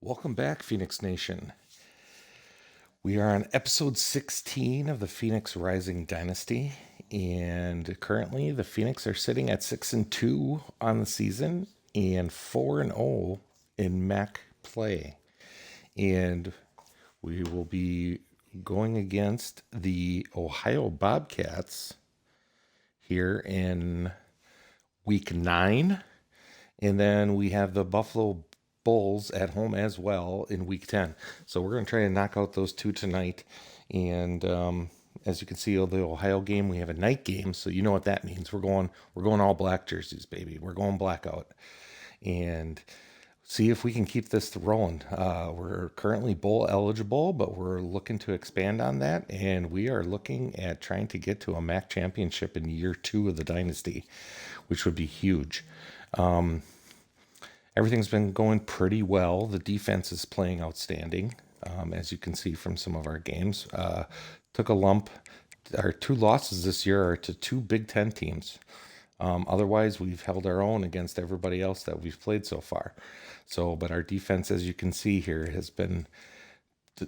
Welcome back, Phoenix Nation. We are on episode 16 of the Phoenix Rising Dynasty, and currently the Phoenix are sitting at 6-2 on the season and 4-0 in MAC play. And we will be going against the Ohio Bobcats here in week 9. And then we have the Buffalo Bulls at home as well in week 10. So we're going to try to knock out those two tonight. And as you can see, the Ohio game, we have a night game. So you know what that means. We're going all black jerseys, baby. We're going blackout. And see if we can keep this rolling. We're currently bowl eligible, but we're looking to expand on that. And we are looking at trying to get to a MAC championship in year 2 of the dynasty, which would be huge. Everything's been going pretty well. The defense is playing outstanding, as you can see from some of our games. Took a lump. Our 2 losses this year are to 2 Big Ten teams. Otherwise, we've held our own against everybody else that we've played so far. But our defense, as you can see here, has been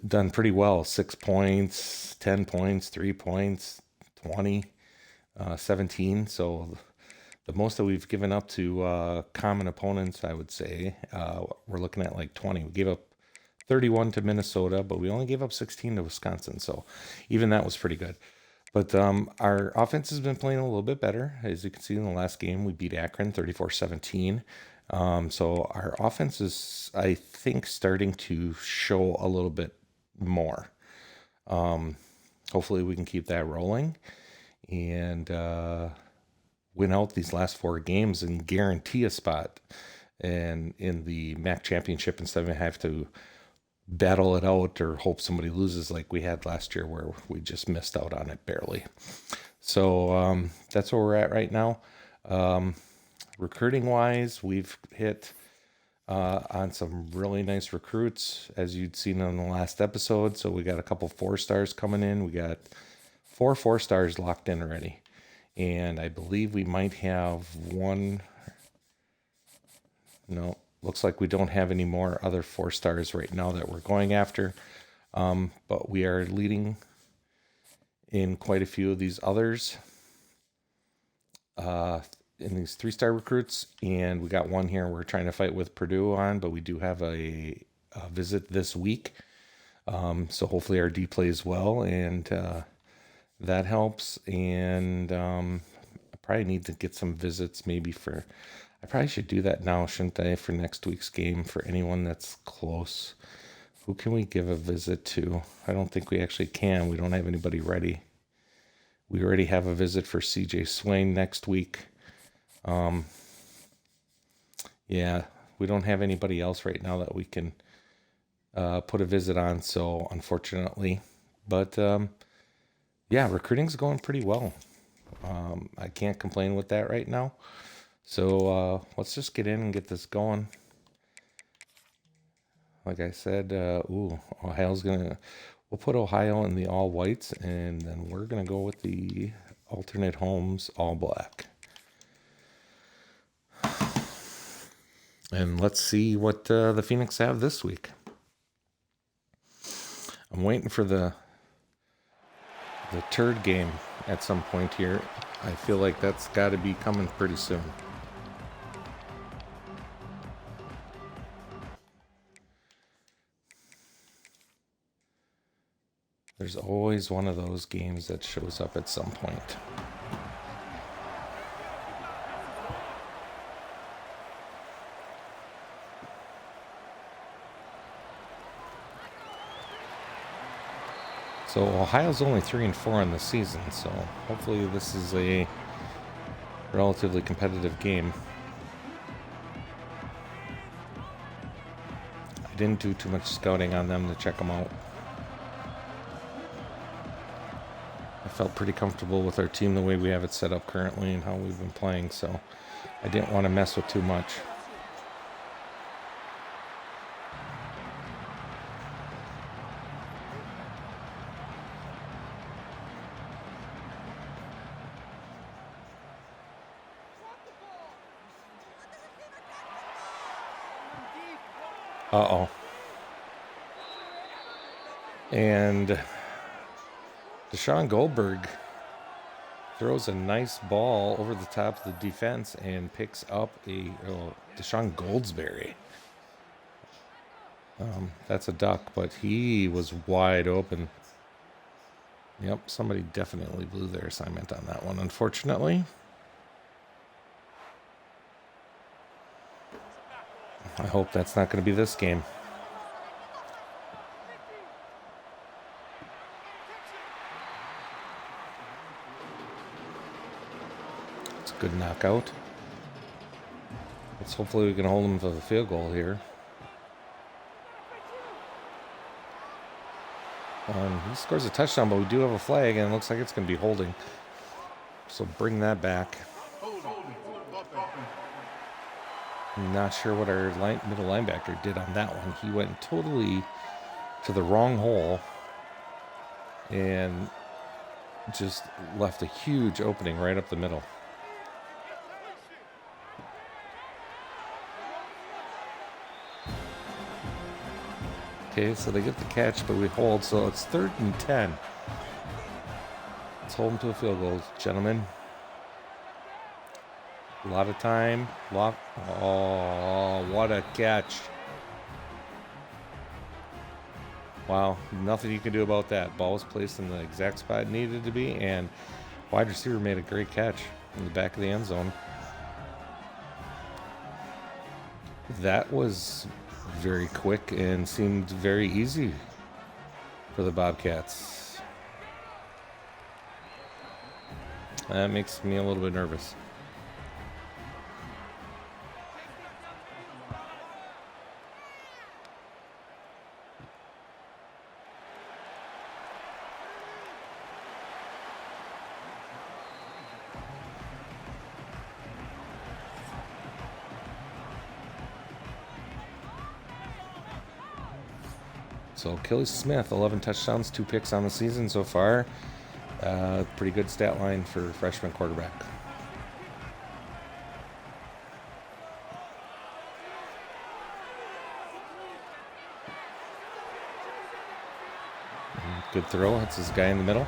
done pretty well. 6 points, 10 points, 3 points, 20, 17. So the most that we've given up to common opponents, I would say, we're looking at like 20. We gave up 31 to Minnesota, but we only gave up 16 to Wisconsin. So even that was pretty good. But our offense has been playing a little bit better. As you can see in the last game, we beat Akron 34-17. So our offense is, I think, starting to show a little bit more. Hopefully we can keep that rolling and win out these last 4 games and guarantee a spot in the MAC championship instead of have to battle it out or hope somebody loses like we had last year where we just missed out on it barely. So that's where we're at right now. Recruiting wise, we've hit on some really nice recruits, as you'd seen on the last episode. So we got a couple 4-stars coming in. We got 4 4-stars locked in already. And I believe we might have one. No, looks like we don't have any more other 4-stars right now that we're going after. But we are leading in quite a few of these others in these 3-star recruits. And we got one here we're trying to fight with Purdue on, but we do have a visit this week. So hopefully our D plays well and that helps. And I probably need to get some visits maybe I probably should do that now, shouldn't I, for next week's game for anyone that's close. Who can we give a visit to? I don't think we actually can. We don't have anybody ready. We already have a visit for CJ Swain next week. Yeah, we don't have anybody else right now that we can put a visit on, so unfortunately. But yeah, recruiting's going pretty well. I can't complain with that right now. So let's just get in and get this going. Like I said, we'll put Ohio in the all whites, and then we're gonna go with the alternate homes all black. And let's see what the Phoenix have this week. I'm waiting for the turd game at some point here. I feel like that's got to be coming pretty soon. There's always one of those games that shows up at some point. So Ohio's only 3-4 in the season, so hopefully this is a relatively competitive game. I didn't do too much scouting on them to check them out. I felt pretty comfortable with our team the way we have it set up currently and how we've been playing, so I didn't want to mess with too much. Uh-oh. And Deshaun Goldberg throws a nice ball over the top of the defense and picks up a Deshaun Goldsberry. That's a duck, but he was wide open. Yep, somebody definitely blew their assignment on that one, unfortunately. I hope that's not going to be this game. It's a good knockout. Hopefully we can hold him to the field goal here. He scores a touchdown, but we do have a flag, and it looks like it's going to be holding. So bring that back. I'm not sure what our middle linebacker did on that one. He went totally to the wrong hole and just left a huge opening right up the middle. Okay, so they get the catch, but we hold, so it's 3rd and 10. Let's hold them to a field goal, gentlemen. A lot of time. Oh, what a catch. Wow, nothing you can do about that. Ball was placed in the exact spot it needed to be, and wide receiver made a great catch in the back of the end zone. That was very quick and seemed very easy for the Bobcats. That makes me a little bit nervous. So Kelly Smith, 11 touchdowns, 2 picks on the season so far. Pretty good stat line for freshman quarterback. Good throw, hits his guy in the middle.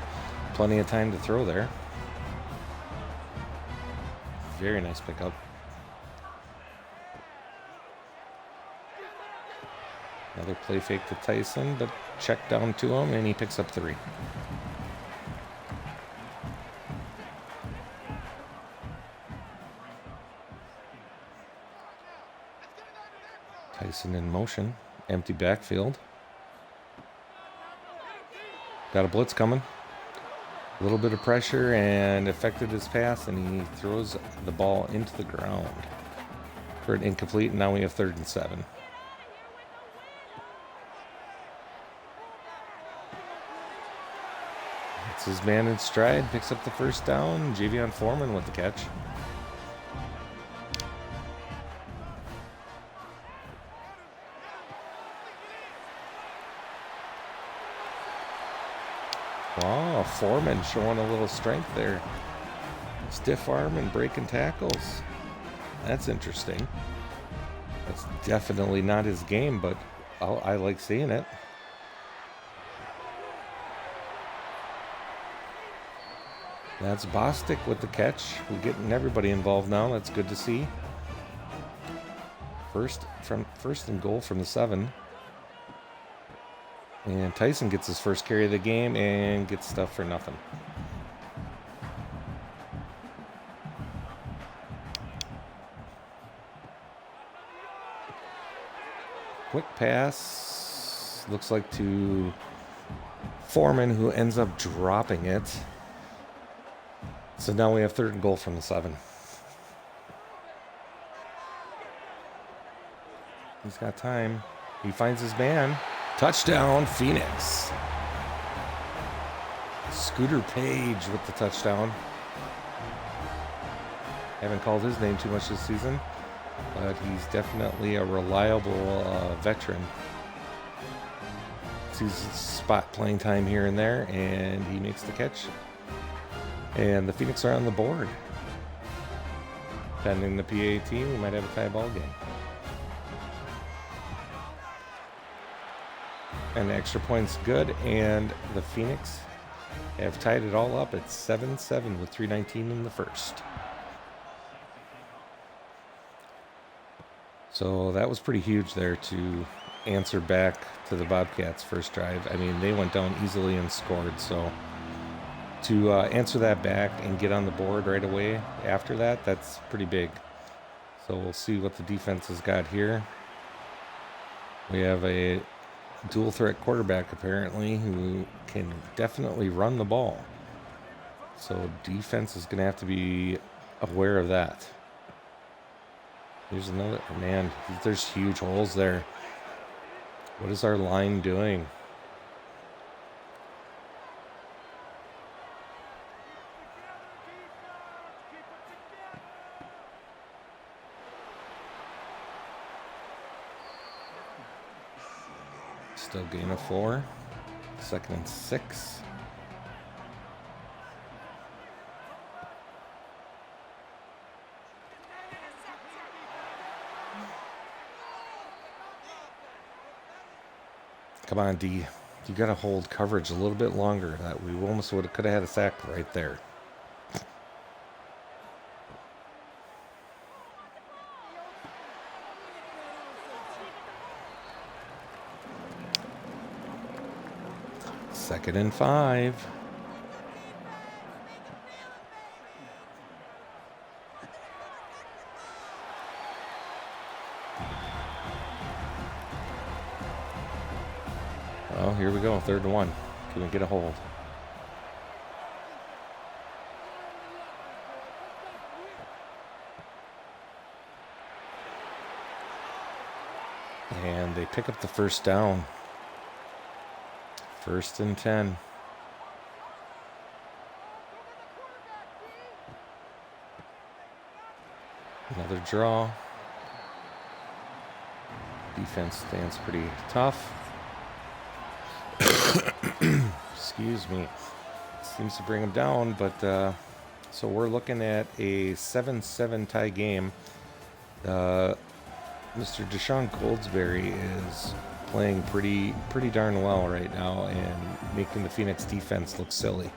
Plenty of time to throw there. Very nice pickup. Another play fake to Tyson, but check down to him, and he picks up 3. Tyson in motion, empty backfield. Got a blitz coming. A little bit of pressure and affected his pass, and he throws the ball into the ground for an incomplete, and now we have 3rd and 7. It's his man in stride, picks up the first down. Javion Foreman with the catch. Wow, Foreman showing a little strength there. Stiff arm and breaking tackles. That's interesting. That's definitely not his game, but I like seeing it. That's Bostic with the catch. We're getting everybody involved now. That's good to see. First and goal from the 7. And Tyson gets his first carry of the game and gets stuff for nothing. Quick pass. Looks like to Foreman, who ends up dropping it. So now we have 3rd and goal from the 7. He's got time. He finds his man. Touchdown, Phoenix. Scooter Page with the touchdown. Haven't called his name too much this season, but he's definitely a reliable veteran. Sees spot playing time here and there, and he makes the catch. And the Phoenix are on the board. Pending the PAT, we might have a tie ball game. And the extra point's good, and the Phoenix have tied it all up at 7-7 with 3:19 in the first. So that was pretty huge there to answer back to the Bobcats' first drive. I mean, they went down easily and scored. So to answer that back and get on the board right away after that, that's pretty big. So we'll see what the defense has got here. We have a dual threat quarterback apparently who can definitely run the ball. So defense is going to have to be aware of that. Here's another, man, there's huge holes there. What is our line doing? Still gain of 4. 2nd and 6. Come on, D. You got to hold coverage a little bit longer. That we almost could have had a sack right there. Second and 5. Oh, here we go. 3rd and 1. Can we get a hold? And they pick up the first down. 1st and 10. Another draw. Defense stands pretty tough. Excuse me. Seems to bring them down, but so we're looking at a 7-7 tie game. Mr. Deshaun Goldsberry is playing pretty darn well right now and making the Phoenix defense look silly.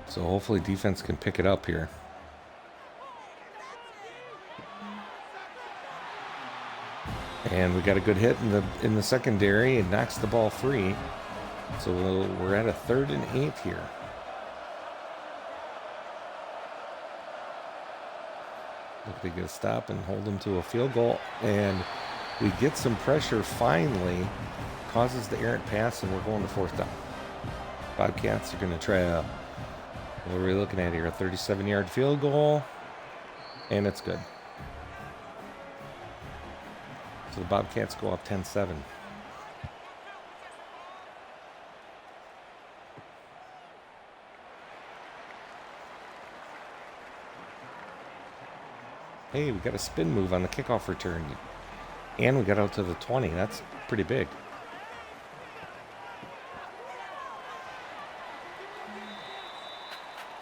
So hopefully defense can pick it up here. And we got a good hit in the secondary. It knocks the ball free. So we're at a 3rd and 8 here. Look, they get a stop and hold them to a field goal. And we get some pressure finally. Causes the errant pass, and we're going to 4th down. Bobcats are going to try a, what are we looking at here? A 37-yard field goal. And it's good. So the Bobcats go up 10-7. Hey, we got a spin move on the kickoff return. And we got out to the 20. That's pretty big.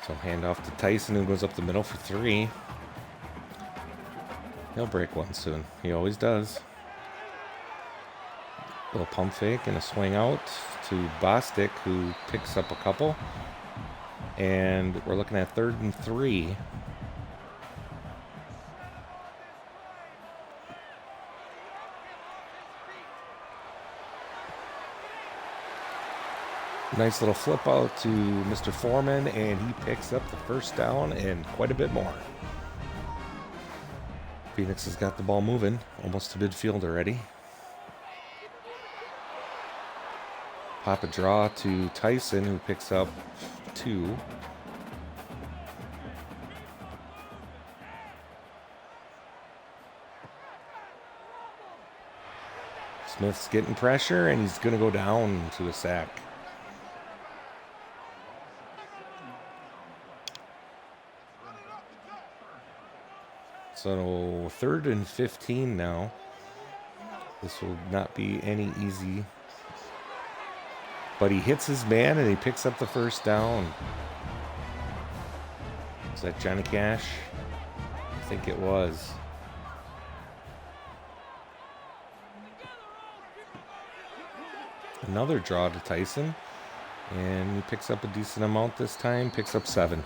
So handoff to Tyson, who goes up the middle for 3. He'll break one soon. He always does. Little pump fake and a swing out to Bostic, who picks up a couple. And we're looking at 3rd and 3. Nice little flip out to Mr. Foreman, and he picks up the first down and quite a bit more. Phoenix has got the ball moving, almost to midfield already. Pop a draw to Tyson, who picks up 2. Smith's getting pressure, and he's going to go down to a sack. So 3rd and 15 now. This will not be any easy. But he hits his man and he picks up the first down. Is that Johnny Cash? I think it was. Another draw to Tyson. And he picks up a decent amount this time. Picks up 7.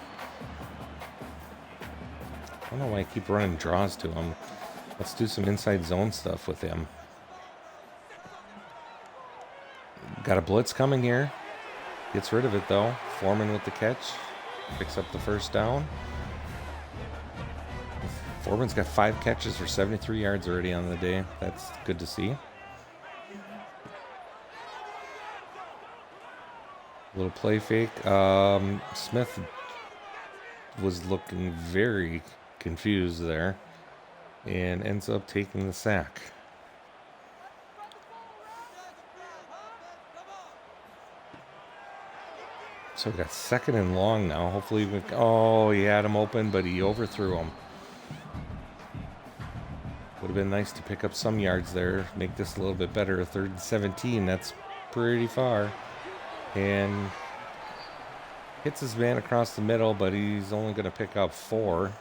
I don't know why I keep running draws to him. Let's do some inside zone stuff with him. Got a blitz coming here. Gets rid of it though. Foreman with the catch. Picks up the first down. Foreman's got 5 catches for 73 yards already on the day. That's good to see. Little play fake. Smith was looking very confused there and ends up taking the sack. So we got 2nd and long now. Hopefully he had him open, but he overthrew him. Would have been nice to pick up some yards there, make this a little bit better. 3rd and 17, that's pretty far. And hits his man across the middle, but he's only going to pick up 4.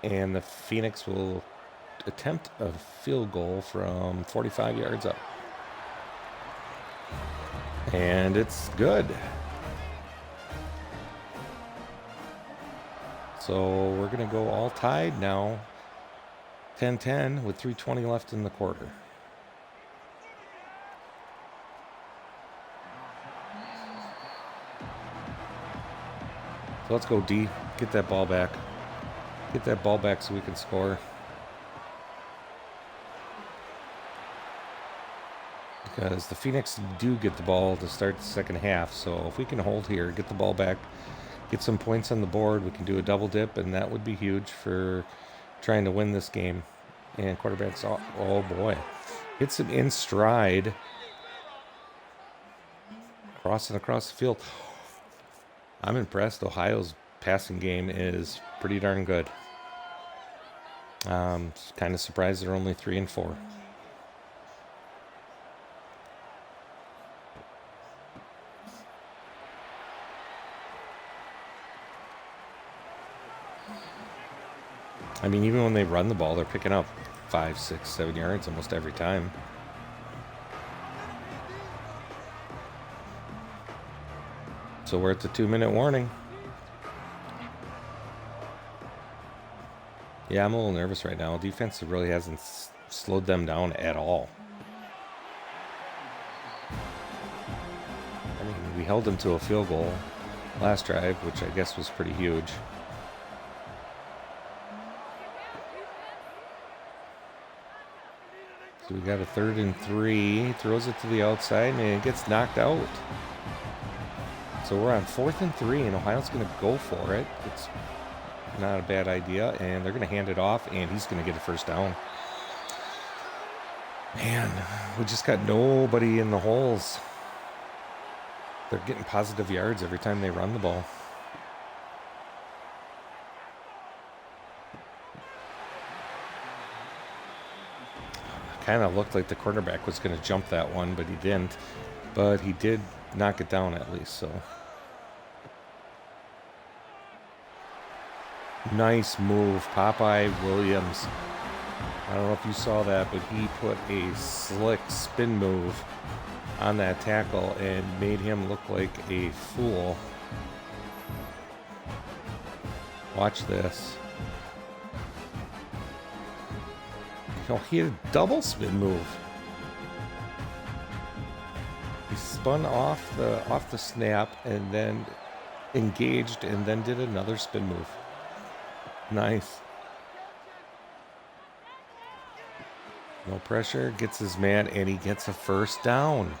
And the Phoenix will attempt a field goal from 45 yards up. And it's good. So we're going to go all tied now. 10-10 with 3:20 left in the quarter. So let's go D. Get that ball back. Get that ball back so we can score. Because the Phoenix do get the ball to start the second half. So if we can hold here, get the ball back, get some points on the board, we can do a double dip, and that would be huge for trying to win this game. And quarterback's, oh boy, hits him in stride. Crossing across the field. I'm impressed. Ohio's passing game is pretty darn good. Kind of surprised they're only 3 and 4. I mean, even when they run the ball, they're picking up 5, 6, 7 yards almost every time. So we're at the 2-minute warning. Yeah, I'm a little nervous right now. Defense really hasn't slowed them down at all. I mean, we held them to a field goal last drive, which I guess was pretty huge. So we got a 3rd and 3. Throws it to the outside, and it gets knocked out. So we're on 4th and 3, and Ohio's going to go for it. It's not a bad idea, and they're going to hand it off, and he's going to get a first down. Man, we just got nobody in the holes. They're getting positive yards every time they run the ball. Kind of looked like the quarterback was going to jump that one, but he didn't. But he did knock it down at least, so. Nice move, Popeye Williams. I don't know if you saw that, but he put a slick spin move on that tackle and made him look like a fool. Watch this. He had a double spin move. He spun off the snap and then engaged and then did another spin move. Nice. No pressure, gets his man, and he gets a first down.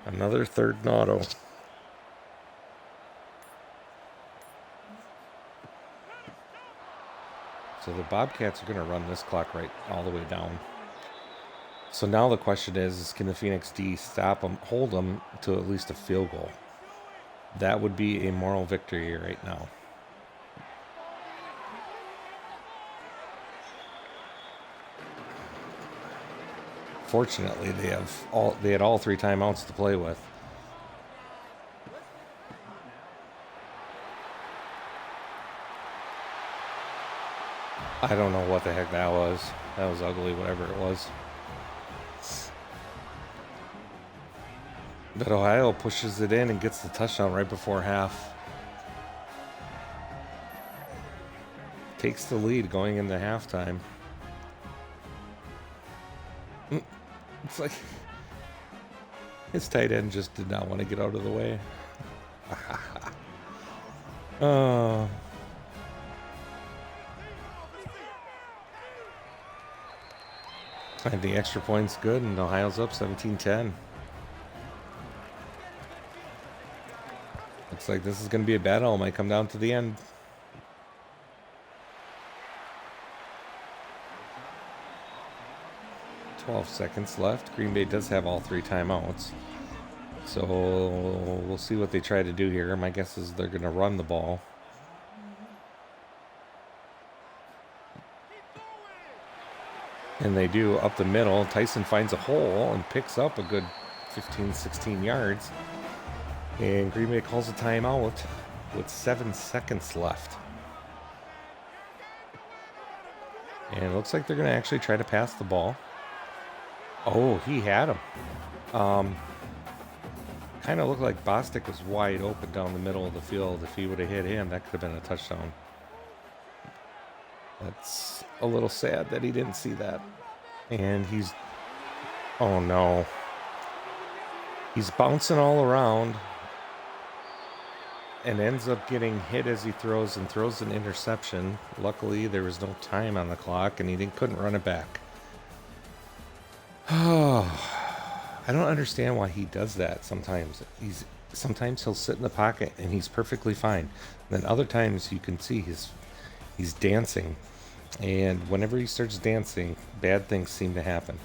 Another 3rd and auto. So the Bobcats are going to run this clock right all the way down. So now the question is can the Phoenix D stop them, hold them to at least a field goal? That would be a moral victory right now. Fortunately, they had all 3 timeouts to play with. I don't know what the heck that was. That was ugly, whatever it was. But Ohio pushes it in and gets the touchdown right before half. Takes the lead going into halftime. It's like his tight end just did not want to get out of the way. And the extra point's good, and Ohio's up 17-10. Looks like this is going to be a battle. It might come down to the end. Seconds left. Green Bay does have all 3 timeouts. So we'll see what they try to do here. My guess is they're going to run the ball. And they do up the middle. Tyson finds a hole and picks up a good 15, 16 yards. And Green Bay calls a timeout with 7 seconds left. And it looks like they're going to actually try to pass the ball. Oh, he had him. Kind of looked like Bostic was wide open down the middle of the field. If he would have hit him, that could have been a touchdown. That's a little sad that he didn't see that. And he's... Oh, no. He's bouncing all around and ends up getting hit as he throws and throws an interception. Luckily, there was no time on the clock, and he couldn't run it back. Oh, I don't understand why he does that sometimes. Sometimes he'll sit in the pocket and he's perfectly fine. Then other times you can see he's dancing. And whenever he starts dancing, bad things seem to happen.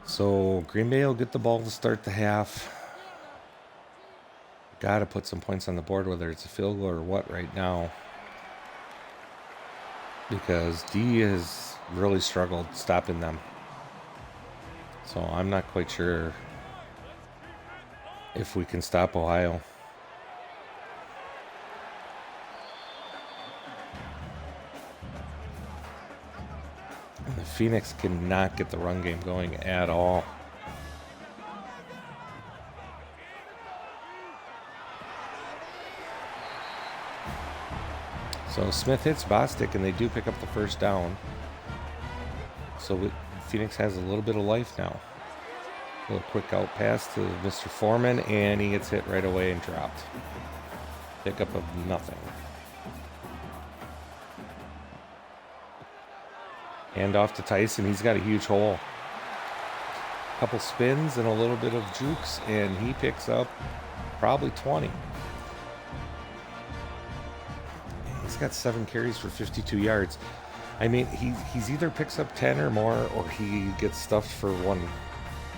So Green Bay will get the ball to start the half. Got to put some points on the board, whether it's a field goal or what right now. Because D has really struggled stopping them. So I'm not quite sure if we can stop Ohio. The Phoenix cannot get the run game going at all. So Smith hits Bostic, and they do pick up the first down. So Phoenix has a little bit of life now. A little quick out pass to Mr. Foreman, and he gets hit right away and dropped. Pickup of nothing. Hand off to Tyson. He's got a huge hole. Couple spins and a little bit of jukes, and he picks up probably 20. He's got 7 carries for 52 yards. I mean, he's either picks up 10 or more, or he gets stuffed for 1.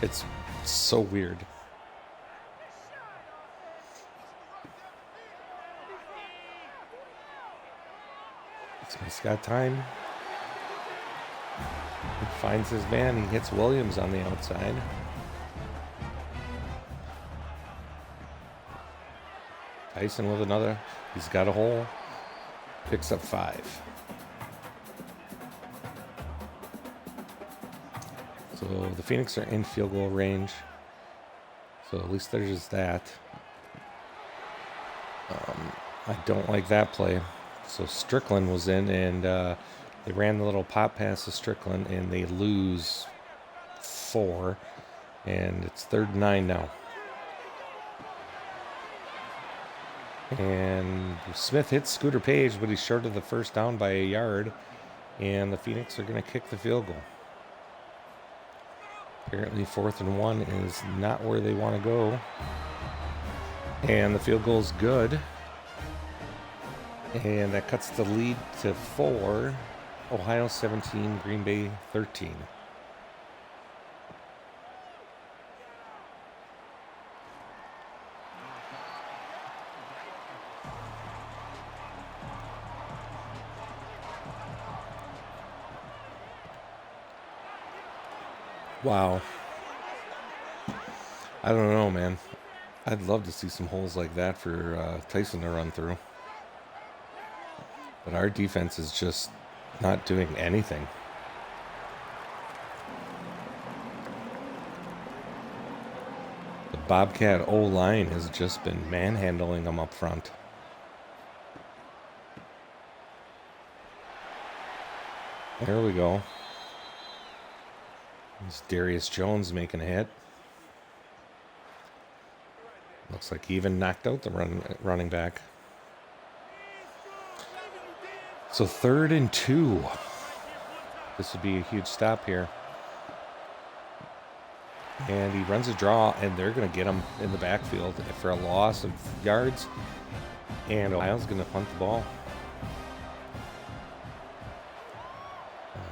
It's so weird. Smith's got time. He finds his man. He hits Williams on the outside. Tyson with another. He's got a hole. Picks up 5. So the Phoenix are in field goal range. So at least there's that. I don't like that play. So Strickland was in, and they ran the little pop pass to Strickland, and they lose 4. And it's 3rd and 9 now. And Smith hits Scooter Page, but he's short of the first down by a yard. And the Phoenix are going to kick the field goal. Apparently 4th and 1 is not where they want to go. And the field goal is good. And that cuts the lead to 4. Ohio 17, Green Bay 13. Wow. I don't know, man. I'd love to see some holes like that for Tyson to run through. But our defense is just not doing anything. The Bobcat O-line has just been manhandling them up front. There we go. There's Darius Jones making a hit. Looks like he even knocked out the running back. So 3rd and 2. This would be a huge stop here. And he runs a draw, and they're going to get him in the backfield for a loss of yards. And Ohio's going to punt the ball.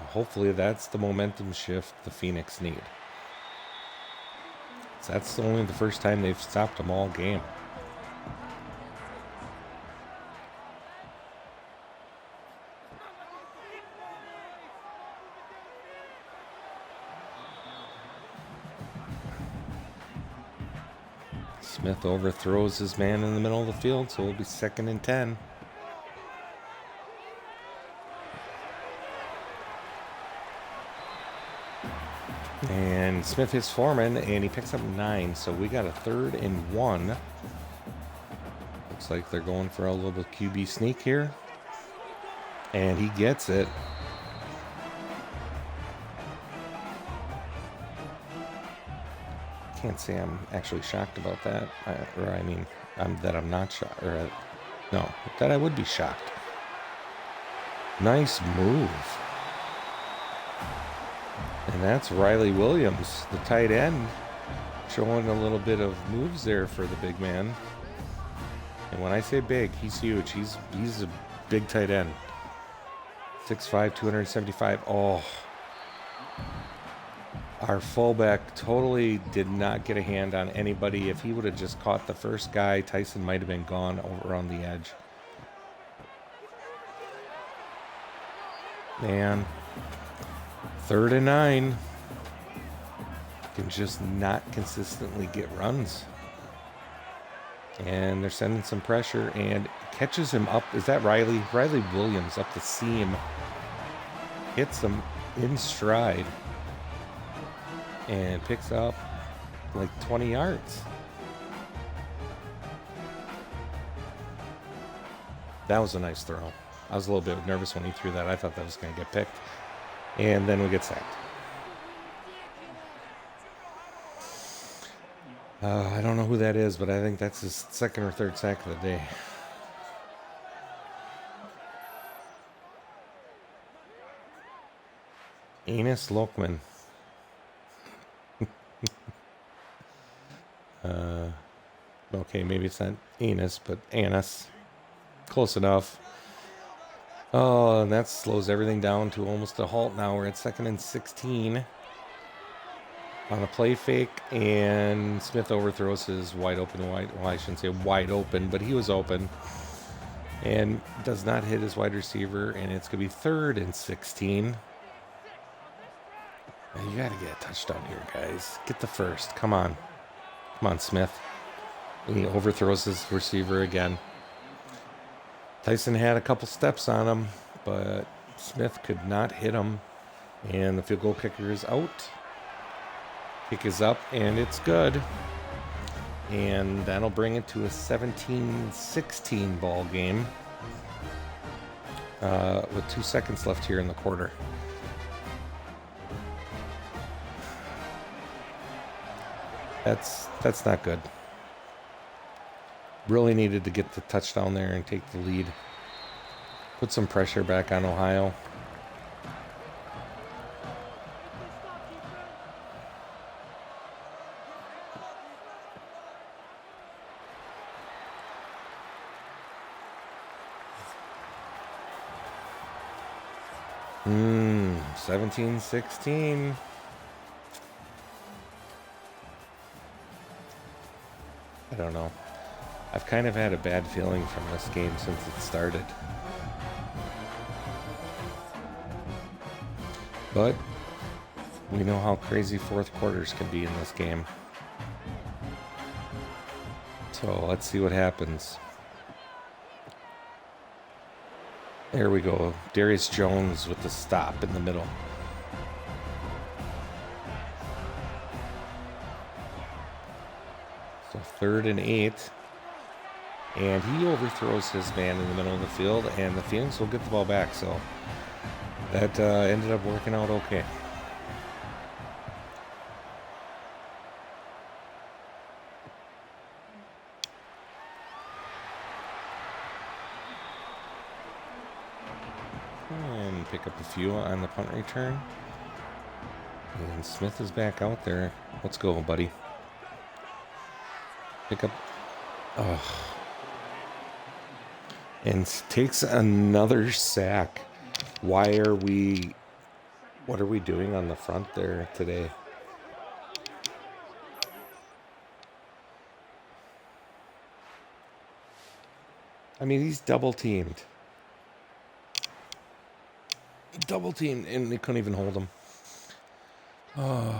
Hopefully that's the momentum shift the Phoenix need. So that's only the first time they've stopped them all game. Smith overthrows his man in the middle of the field, so it'll be 2nd and 10. And Smith hits Foreman, and he picks up 9, so we got a 3rd and 1. Looks like they're going for a little QB sneak here. And he gets it. Can't say I'm actually shocked about that. That I'm not shocked. No, that I would be shocked. Nice move. And that's Riley Williams, the tight end, showing a little bit of moves there for the big man. And when I say big, he's huge. He's a big tight end. 6'5", 275. Oh. Our fullback totally did not get a hand on anybody. If he would have just caught the first guy, Tyson might have been gone over on the edge. Man. 3rd and 9. Can just not consistently get runs. And they're sending some pressure and catches him up. Is that Riley? Riley Williams up the seam. Hits him in stride. And picks up like 20 yards. That was a nice throw. I was a little bit nervous when he threw that. I thought that was going to get picked. And then we get sacked. I don't know who that is, but I think that's his 2nd or 3rd sack of the day. Enos Lokman. Okay, maybe it's not Enos, but Anis. Close enough. Oh, and that slows everything down to almost a halt now. We're at 2nd and 16 on a play fake, and Smith overthrows his wide open, I shouldn't say wide open, but he was open, and does not hit his wide receiver, and it's going to be 3rd and 16. You got to get a touchdown here, guys. Get the first. Come on. Come on, Smith. And he overthrows his receiver again. Tyson had a couple steps on him, but Smith could not hit him. And the field goal kicker is out. Kick is up, and it's good. And that'll bring it to a 17-16 ball game with 2 seconds left here in the quarter. That's not good. Really needed to get the touchdown there and take the lead. Put some pressure back on Ohio. Hmm, 17-16. I don't know. I've kind of had a bad feeling from this game since it started. But We know how crazy fourth quarters can be in this game. So let's see what happens. There we go. Darius Jones with the stop in the middle. So 3rd and 8. And he overthrows his man in the middle of the field, and the Phoenix will get the ball back. So that ended up working out okay. And pick up a few on the punt return. And Smith is back out there. Let's go, buddy. Pick up. And takes another sack. What are we doing on the front there today? I mean, he's double teamed, and they couldn't even hold him. I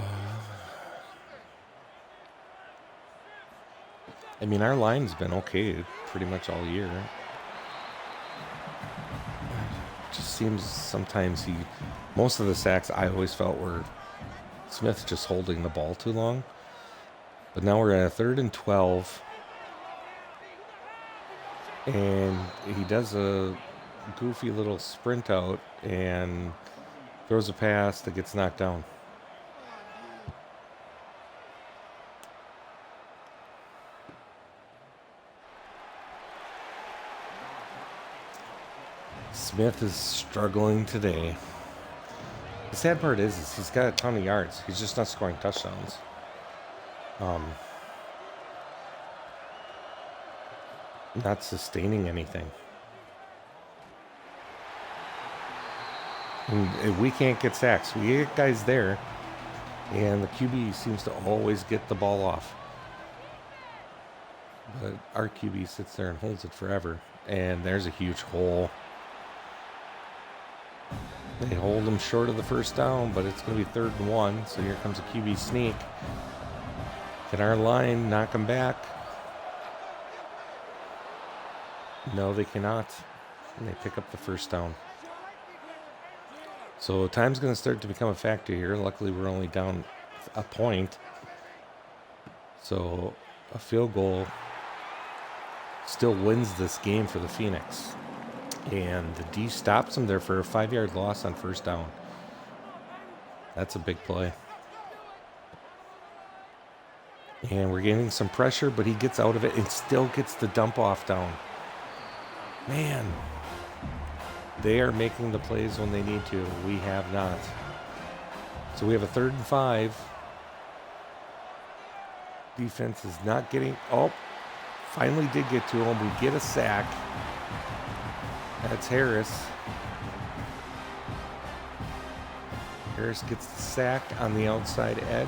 mean, our line's been okay pretty much all year. Just seems sometimes most of the sacks I always felt were Smith just holding the ball too long. But now we're at a 3rd and 12. And he does a goofy little sprint out and throws a pass that gets knocked down. Smith is struggling today. The sad part is he's got a ton of yards. He's just not scoring touchdowns. Not sustaining anything. And we can't get sacks. We get guys there, and the QB seems to always get the ball off. But our QB sits there and holds it forever. And there's a huge hole. They hold him short of the first down, but it's going to be 3rd and 1. So here comes a QB sneak. Can our line knock him back? No, they cannot. And they pick up the first down. So time's going to start to become a factor here. Luckily, we're only down a point. So a field goal still wins this game for the Phoenix. And the D stops him there for a 5-yard loss on first down. That's a big play. And we're getting some pressure, but he gets out of it and still gets the dump off down. Man, they are making the plays when they need to. We have not. So we have a 3rd and 5. Defense is not getting... Oh, finally did get to him. We get a sack. That's Harris. Harris gets the sack on the outside edge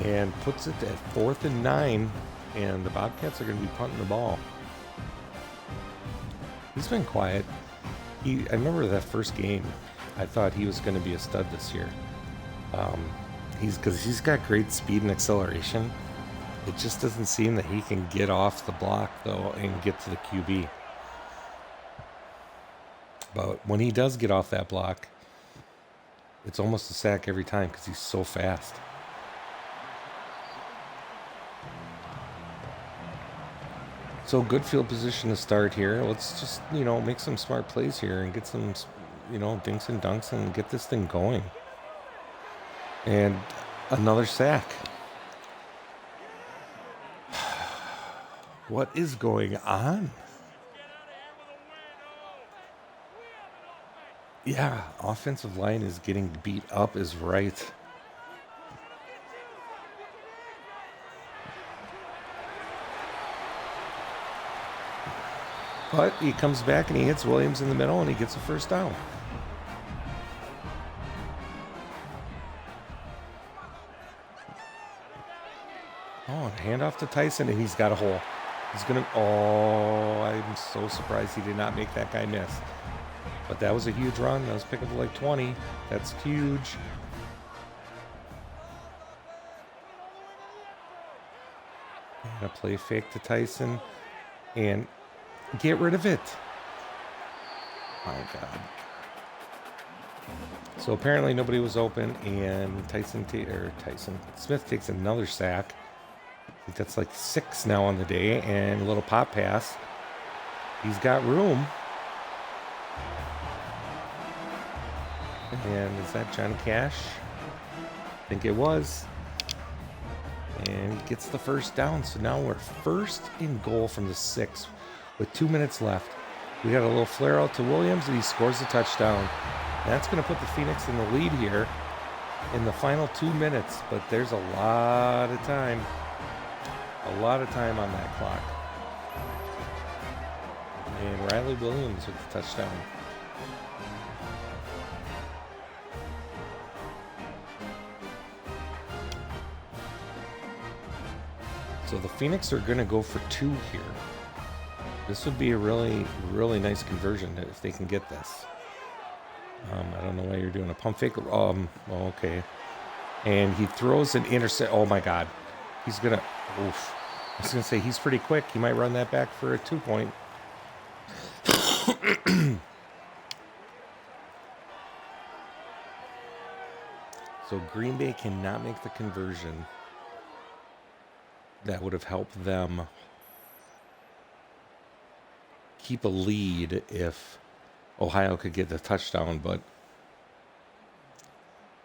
and puts it at 4th and 9. And the Bobcats are going to be punting the ball. He's been quiet. I remember that first game. I thought he was going to be a stud this year. Because he's got great speed and acceleration. It just doesn't seem that he can get off the block, though, and get to the QB. But when he does get off that block, it's almost a sack every time because he's so fast. So good field position to start here. Let's just, make some smart plays here and get some, dinks and dunks and get this thing going. And another sack. What is going on? Yeah, offensive line is getting beat up is right. But he comes back and he hits Williams in the middle and he gets a first down. Oh, hand off to Tyson and he's got a hole. He's going to... Oh, I'm so surprised he did not make that guy miss. But that was a huge run. That was picking up like 20. That's huge. And a play fake to Tyson. And get rid of it. My God. So apparently nobody was open, and Smith takes another sack. I think that's like 6 now on the day, and a little pop pass. He's got room. And is that John Cash? I think it was. And he gets the first down. So now we're first and goal from the 6 with 2 minutes left. We got a little flare out to Williams, and he scores a touchdown. That's going to put the Phoenix in the lead here in the final 2 minutes. But there's a lot of time. A lot of time on that clock. And Riley Williams with the touchdown. So the Phoenix are going to go for 2 here. This would be a really, really nice conversion if they can get this. I don't know why you're doing a pump fake. Okay. And he throws an intercept. Oh, my God. He's going to... Oof. I was going to say, he's pretty quick. He might run that back for a 2-point. So Green Bay cannot make the conversion. That would have helped them keep a lead if Ohio could get the touchdown, but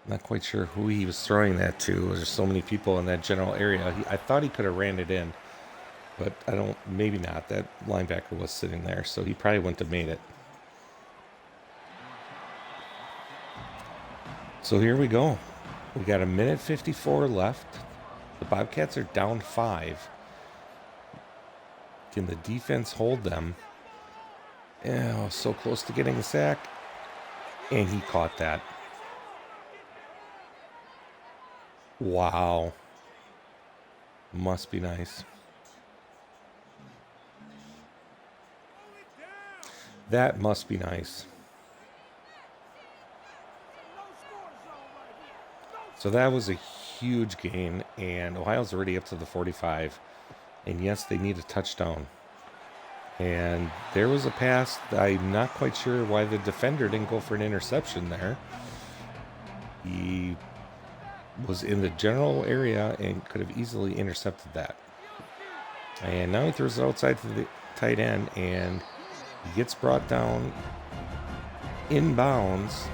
not quite sure who he was throwing that to. There's so many people in that general area. I thought he could have ran it in, but maybe not. That linebacker was sitting there, so he probably wouldn't have made it. So here we go. We got 1:54 left. The Bobcats are down 5. Can the defense hold them? Oh, so close to getting the sack. And he caught that. Wow. Must be nice. That must be nice. So that was a huge gain, and Ohio's already up to the 45. And yes, they need a touchdown. And there was a pass. I'm not quite sure why the defender didn't go for an interception there. He was in the general area and could have easily intercepted that. And now he throws it outside to the tight end, and he gets brought down inbounds.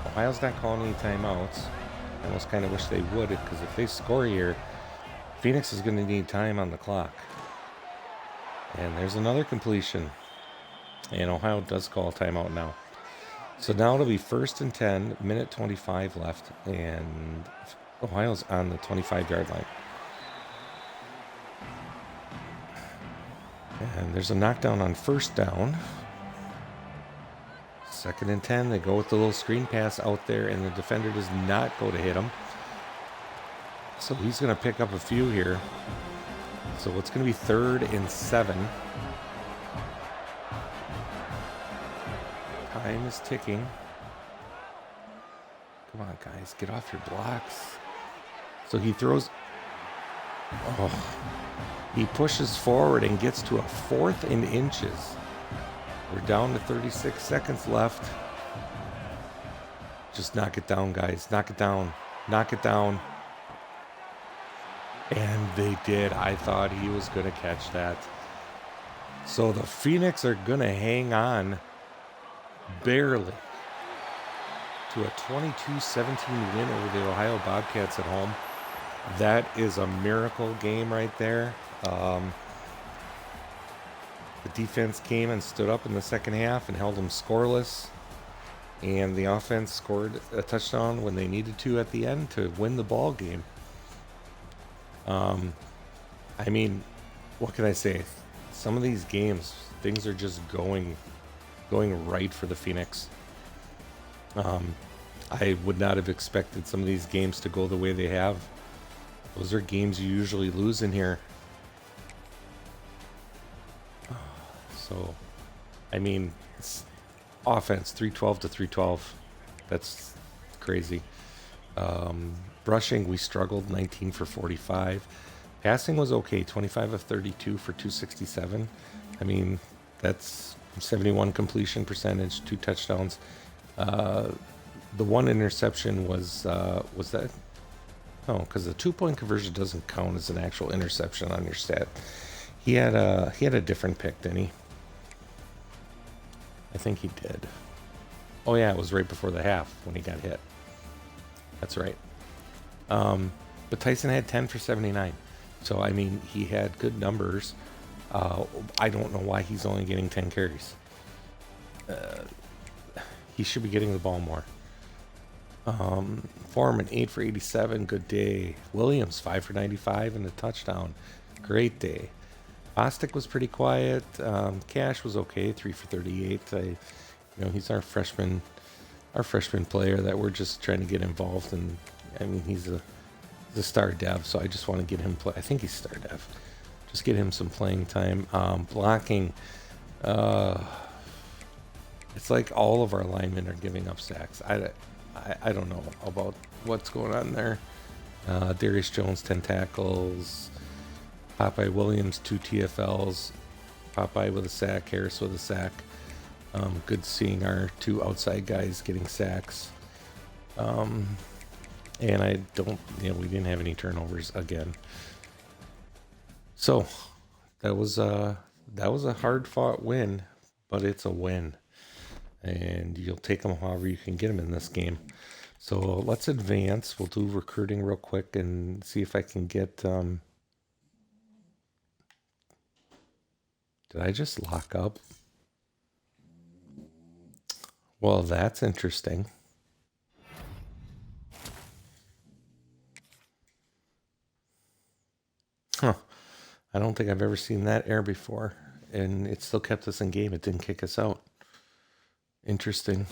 Ohio's not calling any timeouts. I almost kind of wish they would, because if they score here, Phoenix is going to need time on the clock. And there's another completion. And Ohio does call a timeout now. So now it'll be 1st and 10, 1:25 left, and Ohio's on the 25-yard line. And there's a knockdown on 1st down. 2nd and 10, they go with the little screen pass out there, and the defender does not go to hit him. So he's going to pick up a few here. So it's going to be 3rd and 7. Time is ticking. Come on, guys, get off your blocks. So he throws... Oh. He pushes forward and gets to a 4th and inches. We're down to 36 seconds left. Just knock it down, guys. Knock it down. Knock it down. And they did. I thought he was going to catch that. So the Phoenix are going to hang on barely to a 22-17 win over the Ohio Bobcats at home. That is a miracle game right there. The defense came and stood up in the second half and held them scoreless. And the offense scored a touchdown when they needed to at the end to win the ball game. I mean, what can I say? Some of these games, things are just going right for the Phoenix. I would not have expected some of these games to go the way they have. Those are games you usually lose in here. So, I mean, it's offense, 312 to 312. That's crazy. Rushing, we struggled, 19 for 45. Passing was okay, 25 of 32 for 267. I mean, that's 71 completion percentage, 2 touchdowns. The one interception was that? No, because the 2-point conversion doesn't count as an actual interception on your stat. He had a different pick, didn't he? I think he did. Oh yeah, it was right before the half when he got hit. That's right. But Tyson had 10 for 79. So, I mean, he had good numbers. I don't know why he's only getting 10 carries. He should be getting the ball more. Foreman, 8 for 87. Good day. Williams, 5 for 95 and a touchdown. Great day. Bostic was pretty quiet. Cash was okay, 3 for 38. He's our freshman player that we're just trying to get involved in. I mean, he's a star dev, so I just want to get him play. I think he's star dev. Just get him some playing time. Blocking. It's like all of our linemen are giving up sacks. I don't know about what's going on there. Darius Jones, 10 tackles. Popeye Williams, 2 TFLs. Popeye with a sack. Harris with a sack. Good seeing our 2 outside guys getting sacks. And we didn't have any turnovers again. So that was a hard fought win, but it's a win. And you'll take them however you can get them in this game. So let's advance. We'll do recruiting real quick and see if I can get... Did I just lock up? Well, that's interesting. Huh. I don't think I've ever seen that error before. And it still kept us in game. It didn't kick us out. Interesting.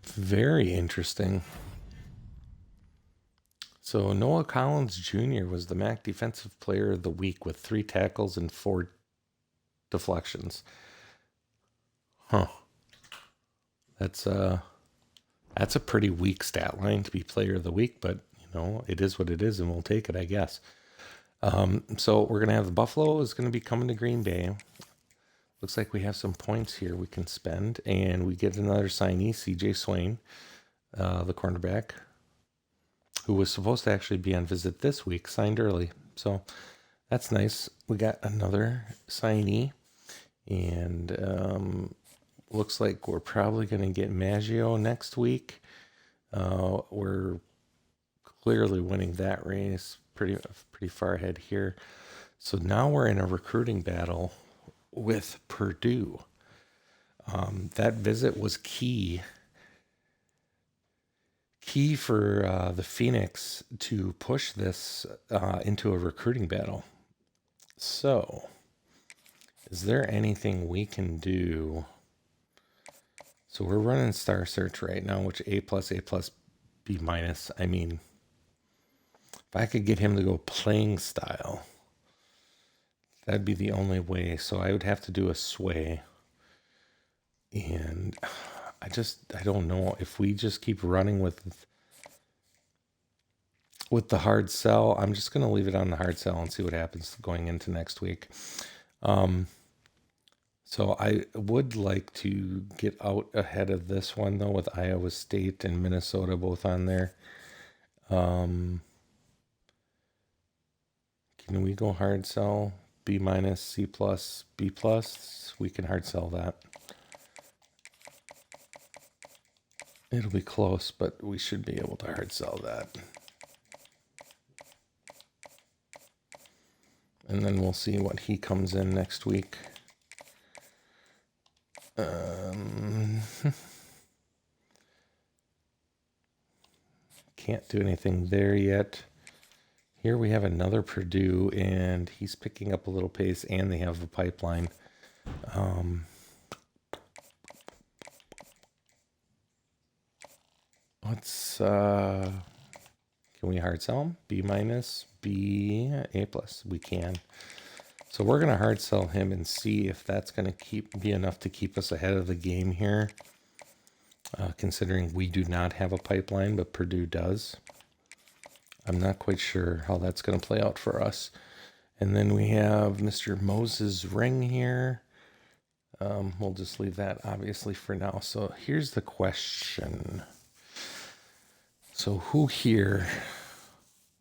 Very interesting. So Noah Collins Jr. was the MAC Defensive Player of the Week with 3 tackles and 4 deflections. Huh. That's a pretty weak stat line to be Player of the Week, but it is what it is, and we'll take it, I guess. So we're gonna have the Buffalo is gonna be coming to Green Bay. Looks like we have some points here we can spend, and we get another signee, CJ Swain, the cornerback, who was supposed to actually be on visit this week, signed early. So that's nice. We got another signee, and looks like we're probably going to get Maggio next week. We're clearly winning that race, pretty far ahead here. So now we're in a recruiting battle with Purdue. That visit was key for the Phoenix to push this into a recruiting battle. So, is there anything we can do? So we're running Star Search right now, which A+, B-. I mean, if I could get him to go playing style, that'd be the only way. So I would have to do a sway. And I don't know if we just keep running with the hard sell. I'm just going to leave it on the hard sell and see what happens going into next week. So I would like to get out ahead of this one, though, with Iowa State and Minnesota both on there. Can we go hard sell? B-, C+, B+? We can hard sell that. It'll be close, but we should be able to hard sell that. And then we'll see what he comes in next week. Can't do anything there yet. Here we have another Purdue, and he's picking up a little pace, and they have a pipeline. Let's can we hard sell him? B-, B, A+. We can. So we're going to hard sell him and see if that's going to be enough to keep us ahead of the game here. Considering we do not have a pipeline, but Purdue does. I'm not quite sure how that's going to play out for us. And then we have Mr. Moses Ring here. We'll just leave that obviously for now. So here's the question. So who here?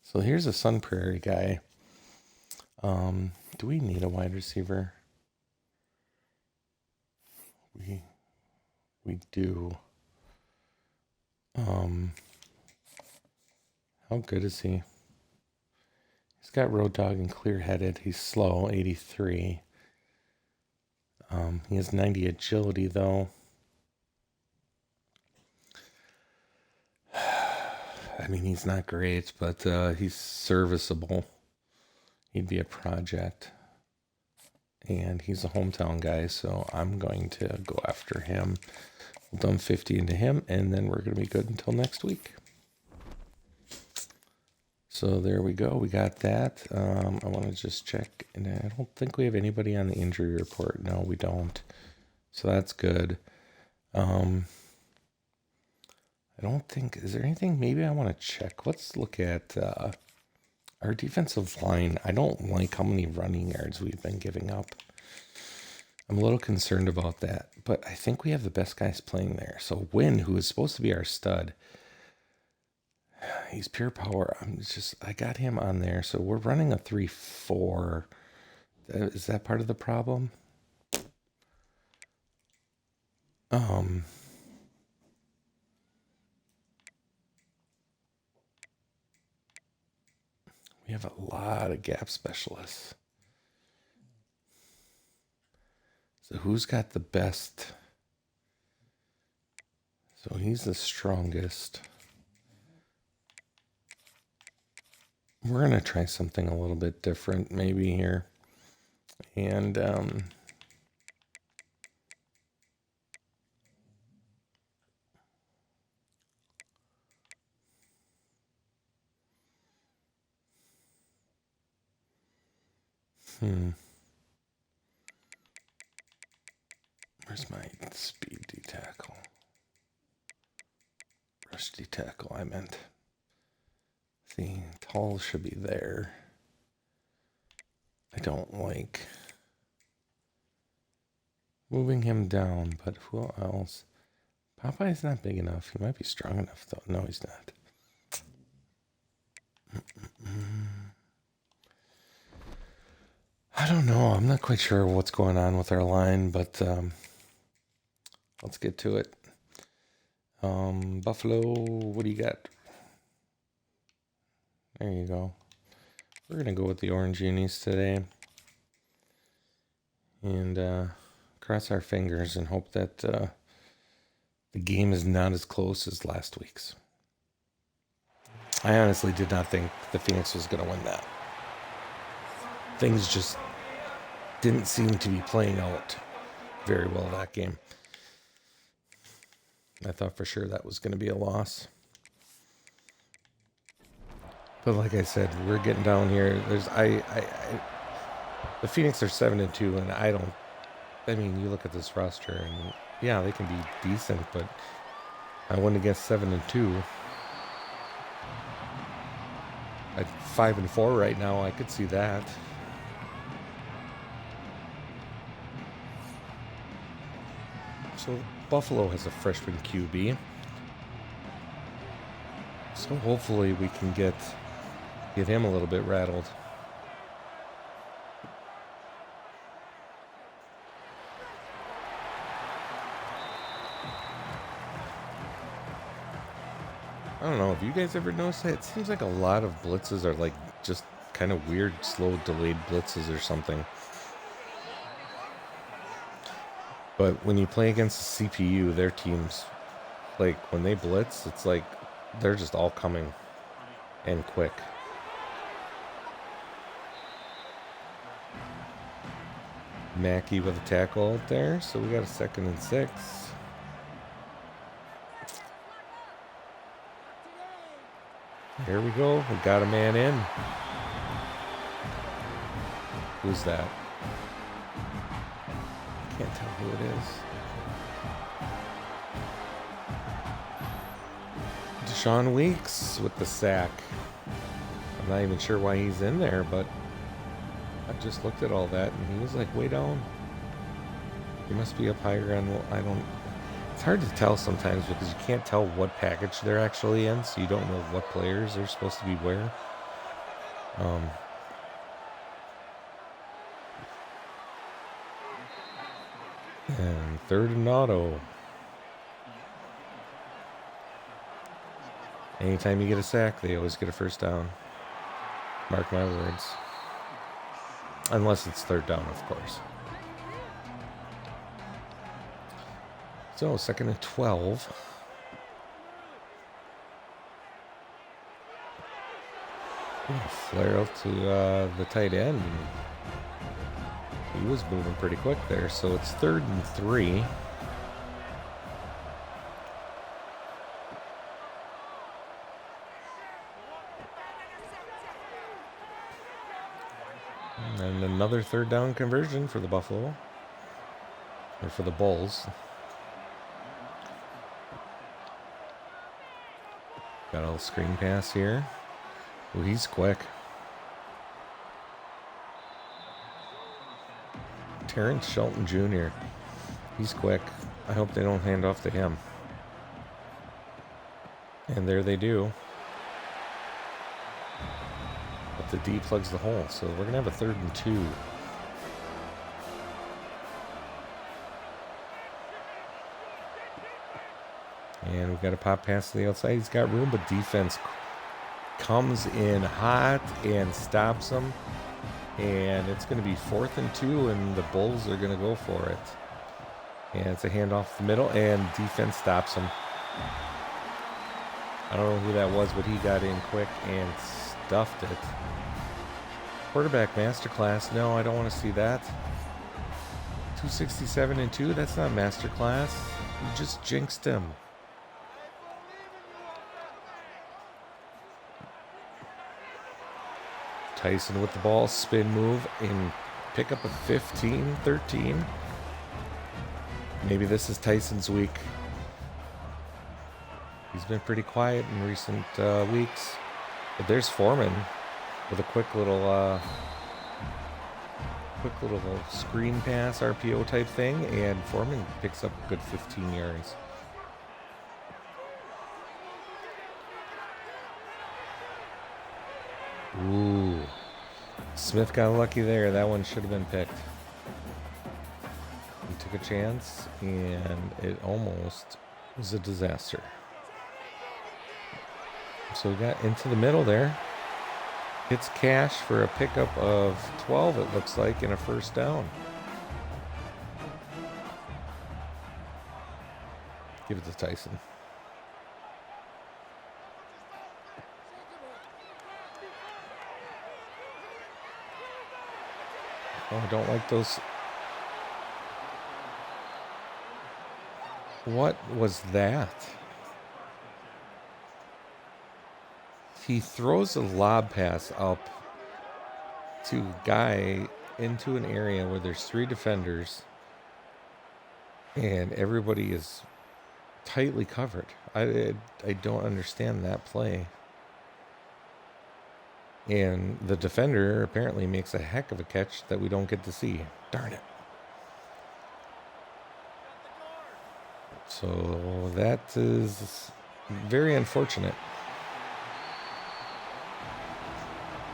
So here's a Sun Prairie guy. Do we need a wide receiver? We do. How good is he? He's got road dog and clear headed. He's slow, 83. He has 90 agility though. I mean, he's not great, but he's serviceable. He'd be a project. And he's a hometown guy, so I'm going to go after him. We'll dump 50 into him, and then we're going to be good until next week. So there we go. We got that. I want to just check, and I don't think we have anybody on the injury report. No, we don't. So that's good. I don't think, is there anything, maybe I want to check. Let's look at our defensive line. I don't like how many running yards we've been giving up. I'm a little concerned about that, but I think we have the best guys playing there. So Wynn, who is supposed to be our stud, he's pure power. I got him on there. So we're running a 3-4. Is that part of the problem? We have a lot of gap specialists. So who's got the best? So he's the strongest. We're going to try something a little bit different maybe here. And where's my speed D-tackle? Rush D-tackle, I meant. See, tall should be there. I don't like moving him down, but who else? Popeye's not big enough. He might be strong enough, though. No, he's not. I don't know. I'm not quite sure what's going on with our line, but let's get to it. Buffalo, what do you got? There you go. We're going to go with the orange unis today. And cross our fingers and hope that the game is not as close as last week's. I honestly did not think the Phoenix was going to win that. Things just didn't seem to be playing out very well that game. I thought for sure that was going to be a loss. But like I said, we're getting down here. The Phoenix are 7-2, and I mean, you look at this roster, and yeah, they can be decent, but I went against 7-2. At 5-4 right now, I could see that. So Buffalo has a freshman QB. So hopefully we can get him a little bit rattled. I don't know, have you guys ever noticed that? It seems like a lot of blitzes are like just kind of weird, slow, delayed blitzes or something. But when you play against the CPU, their teams, like when they blitz, it's like they're just all coming and quick. Mackey with a tackle out there, so we got a 2nd and 6. Here we go. We got a man in. Who's that? Can't tell who it is. Deshaun Weeks with the sack. I'm not even sure why he's in there, but I just looked at all that and he was like way down. He must be up higher on, it's hard to tell sometimes because you can't tell what package they're actually in, so you don't know what players are supposed to be where. And third and auto. Anytime you get a sack, they always get a first down. Mark my words. Unless it's third down, of course. So, second and 12. Flare out to the tight end. He was moving pretty quick there, so it's 3rd and 3. And another third down conversion for the Buffalo. Or for the Bulls. Got a little screen pass here. Ooh, he's quick. Terrence Shelton Jr. He's quick. I hope they don't hand off to him. And there they do. But the D plugs the hole, so we're going to have a 3rd and 2. And we've got a pop pass to the outside. He's got room, but defense comes in hot and stops him. And it's going to be 4th and 2, and the Bulls are going to go for it. And it's a handoff the middle, and defense stops him. I don't know who that was, but he got in quick and stuffed it. Quarterback masterclass. No, I don't want to see that. 267 and 2. That's not masterclass. You just jinxed him. Tyson with the ball, spin move, and pick up a 15-13. Maybe this is Tyson's week. He's been pretty quiet in recent weeks. But there's Foreman with a quick little screen pass, RPO type thing, and Foreman picks up a good 15 yards. Ooh. Smith got lucky there. That one should have been picked. He took a chance, and it almost was a disaster. So we got into the middle there. Hits Cash for a pickup of 12, it looks like, and a first down. Give it to Tyson. Oh, I don't like those. What was that? He throws a lob pass up to a guy into an area where there's 3 defenders and everybody is tightly covered. I don't understand that play. And the defender apparently makes a heck of a catch that we don't get to see. Darn it. So that is very unfortunate.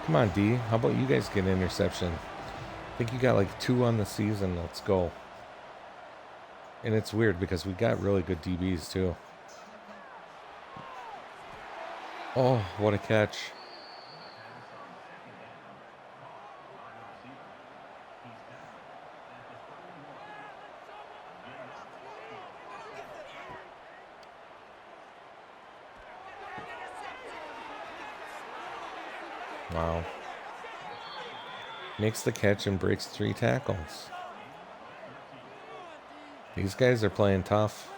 Come on, D. How about you guys get an interception? I think you got like 2 on the season. Let's go. And it's weird because we got really good DBs too. Oh, what a catch. Wow. Makes the catch and breaks 3 tackles. These guys are playing tough.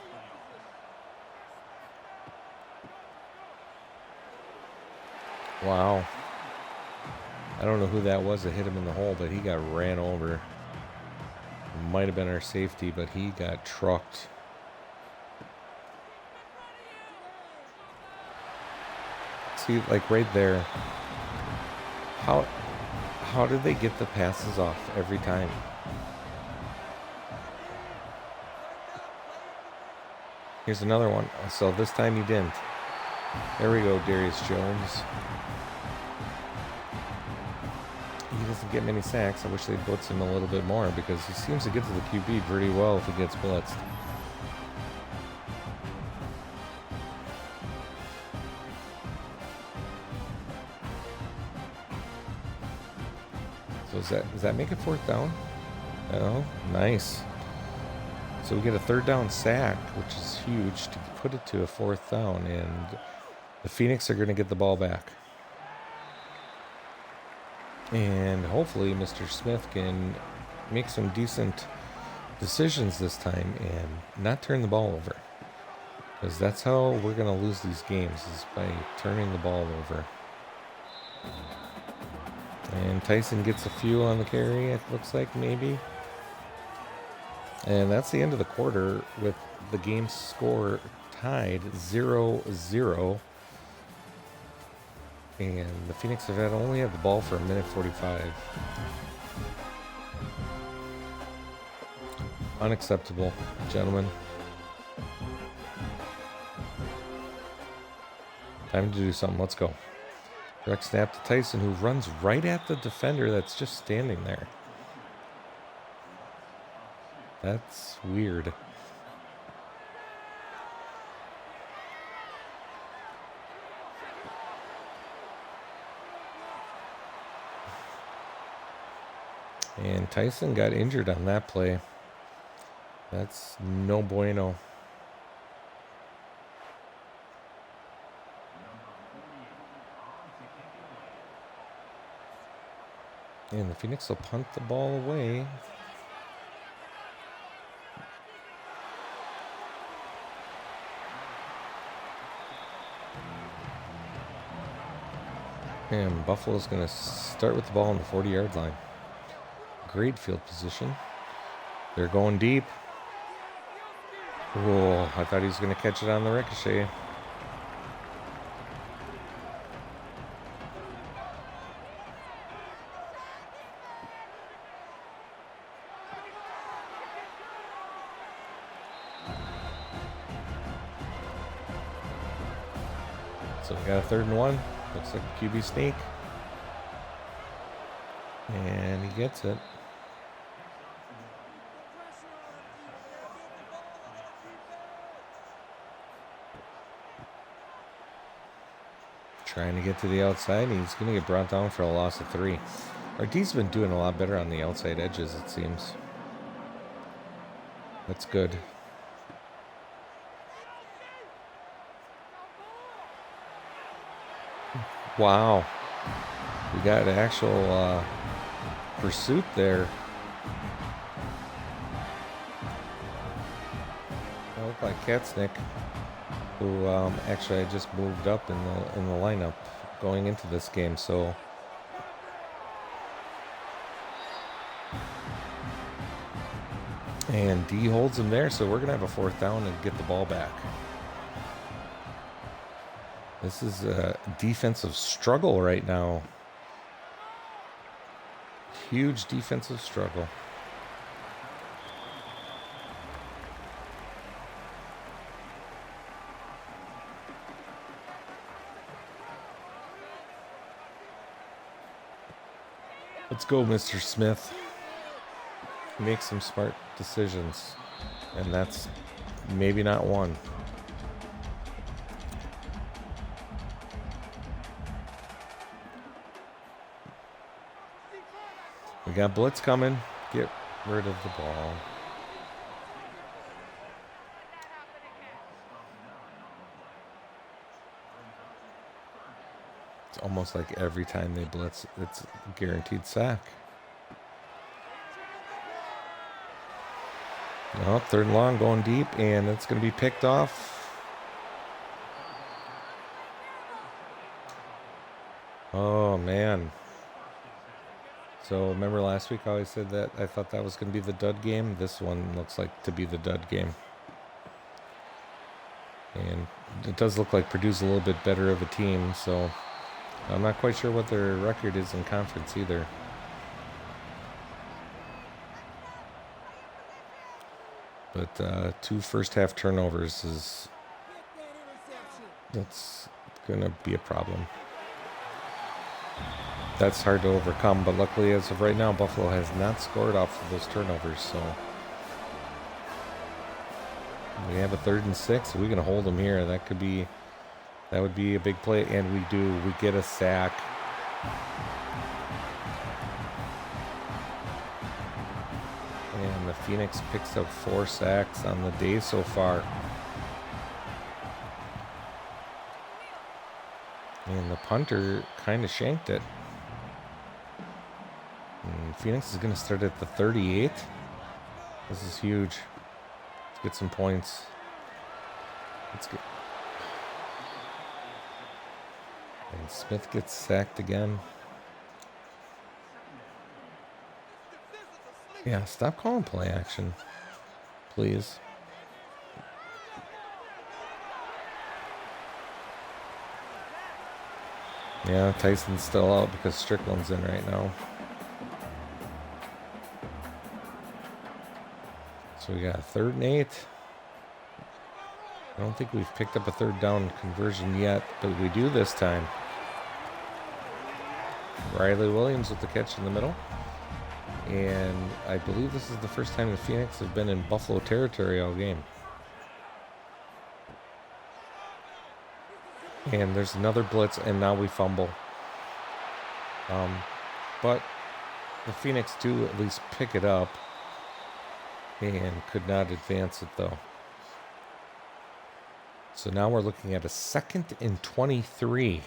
Wow. I don't know who that was that hit him in the hole, but he got ran over. Might have been our safety, but he got trucked. See, like right there, how did they get the passes off every time? Here's another one. So this time he didn't. There we go, Darius Jones. He doesn't get many sacks. I wish they'd blitz him a little bit more because he seems to get to the QB pretty well if he gets blitzed. So does that make it 4th down? Oh, nice. So we get a 3rd down sack, which is huge to put it to a 4th down, and the Phoenix are going to get the ball back. And hopefully Mr. Smith can make some decent decisions this time and not turn the ball over. Because that's how we're going to lose these games, is by turning the ball over. And Tyson gets a few on the carry, it looks like, maybe. And that's the end of the quarter with the game score tied 0-0. And the Phoenix have only had the ball for 1:45. Unacceptable, gentlemen. Time to do something. Let's go. Direct snap to Tyson, who runs right at the defender that's just standing there. That's weird. And Tyson got injured on that play. That's no bueno. And the Phoenix will punt the ball away. And Buffalo's going to start with the ball on the 40-yard line. Great field position. They're going deep. Oh, I thought he was going to catch it on the ricochet. So we got a 3rd and 1. Looks like a QB sneak. And he gets it. Trying to get to the outside. He's going to get brought down for a loss of 3. Our D's been doing a lot better on the outside edges, it seems. That's good. Wow. We got an actual pursuit there. That looked like Katznick, who actually I just moved up in the lineup going into this game. So and D holds him there, so we're gonna have a 4th down and get the ball back. This is a defensive struggle right now. Huge defensive struggle. Let's go, Mr. Smith. Make some smart decisions. And that's maybe not one. We got blitz coming. Get rid of the ball. It's almost like every time they blitz, it's a guaranteed sack. No, 3rd and long, going deep, and it's going to be picked off. Oh, man. So remember last week I always said that I thought that was going to be the dud game? This one looks like to be the dud game. And it does look like Purdue's a little bit better of a team, so I'm not quite sure what their record is in conference either. But 2 first half turnovers that's going to be a problem. That's hard to overcome, but luckily as of right now, Buffalo has not scored off of those turnovers, so we have a 3rd and 6. If we can hold them here, that would be a big play, and we get a sack. And the Phoenix picks up 4 sacks on the day so far. And the punter kind of shanked it. And Phoenix is going to start at the 38. This is huge. Let's get some points. And Smith gets sacked again. Yeah, stop calling play action, please. Yeah, Tyson's still out because Strickland's in right now. So we got a 3rd and 8. I don't think we've picked up a 3rd down conversion yet, but we do this time. Riley Williams with the catch in the middle. And I believe this is the first time the Phoenix have been in Buffalo territory all game. And there's another blitz, and now we fumble. But the Phoenix do at least pick it up and could not advance it, though. So now we're looking at a 2nd and 23.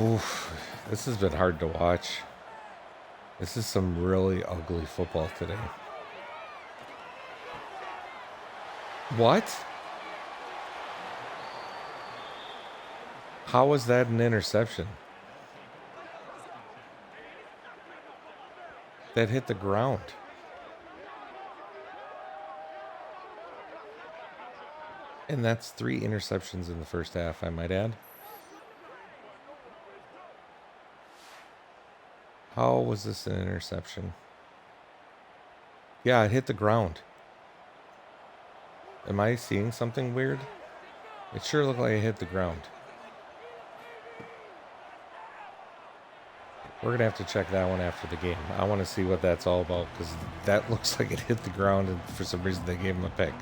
Oof, this has been hard to watch. This is some really ugly football today. What? How was that an interception? That hit the ground. And that's 3 interceptions in the first half, I might add. How was this an interception? Yeah, it hit the ground. Am I seeing something weird? It sure looked like it hit the ground. We're going to have to check that one after the game. I want to see what that's all about, because that looks like it hit the ground and for some reason they gave him a pick.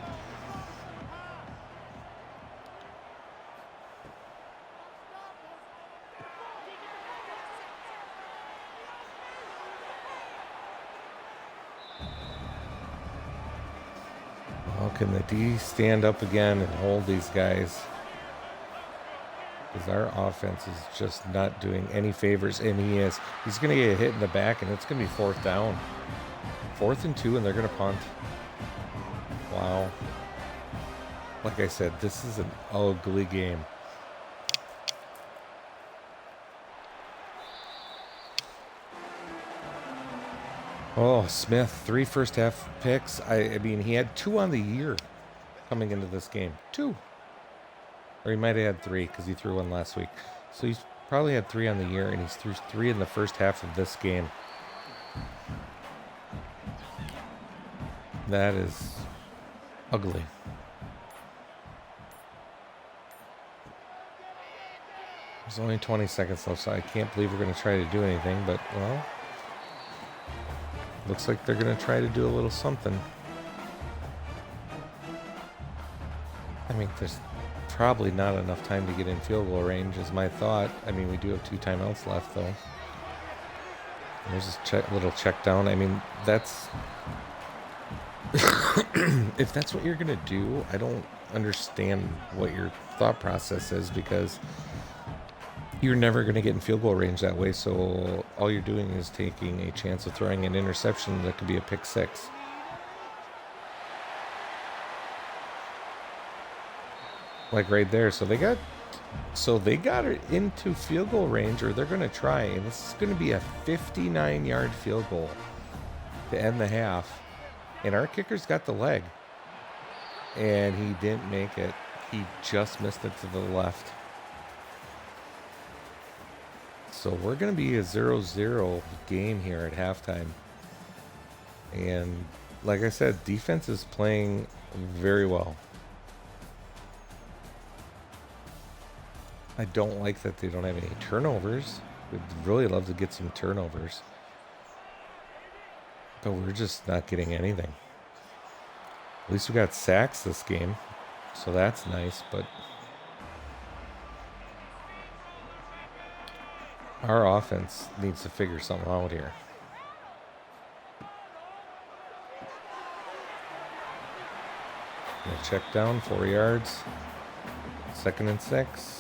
Can the D stand up again and hold these guys? Because our offense is just not doing any favors, and he's going to get hit in the back, and it's going to be 4th down. 4th and 2, and they're going to punt. Wow. Like I said, this is an ugly game. Oh, Smith, 3 first half picks. I mean, he had 2 on the year coming into this game. 2. Or he might have had 3 because he threw one last week. So he's probably had 3 on the year, and he's threw 3 in the first half of this game. That is ugly. There's only 20 seconds left, so I can't believe we're going to try to do anything, but, well, looks like they're going to try to do a little something. I mean, there's probably not enough time to get in field goal range is my thought. I mean, we do have 2 timeouts left, though. There's a little check down. I mean, that's... if that's what you're going to do, I don't understand what your thought process is, because you're never going to get in field goal range that way, so all you're doing is taking a chance of throwing an interception that could be a pick 6. Like right there. So they got it into field goal range, or they're going to try. And this is going to be a 59-yard field goal to end the half. And our kicker's got the leg. And he didn't make it. He just missed it to the left. So we're going to be a 0-0 game here at halftime. And like I said, defense is playing very well. I don't like that they don't have any turnovers. We'd really love to get some turnovers. But we're just not getting anything. At least we got sacks this game. So that's nice, but our offense needs to figure something out here. Gonna check down, 4 yards. 2nd and 6.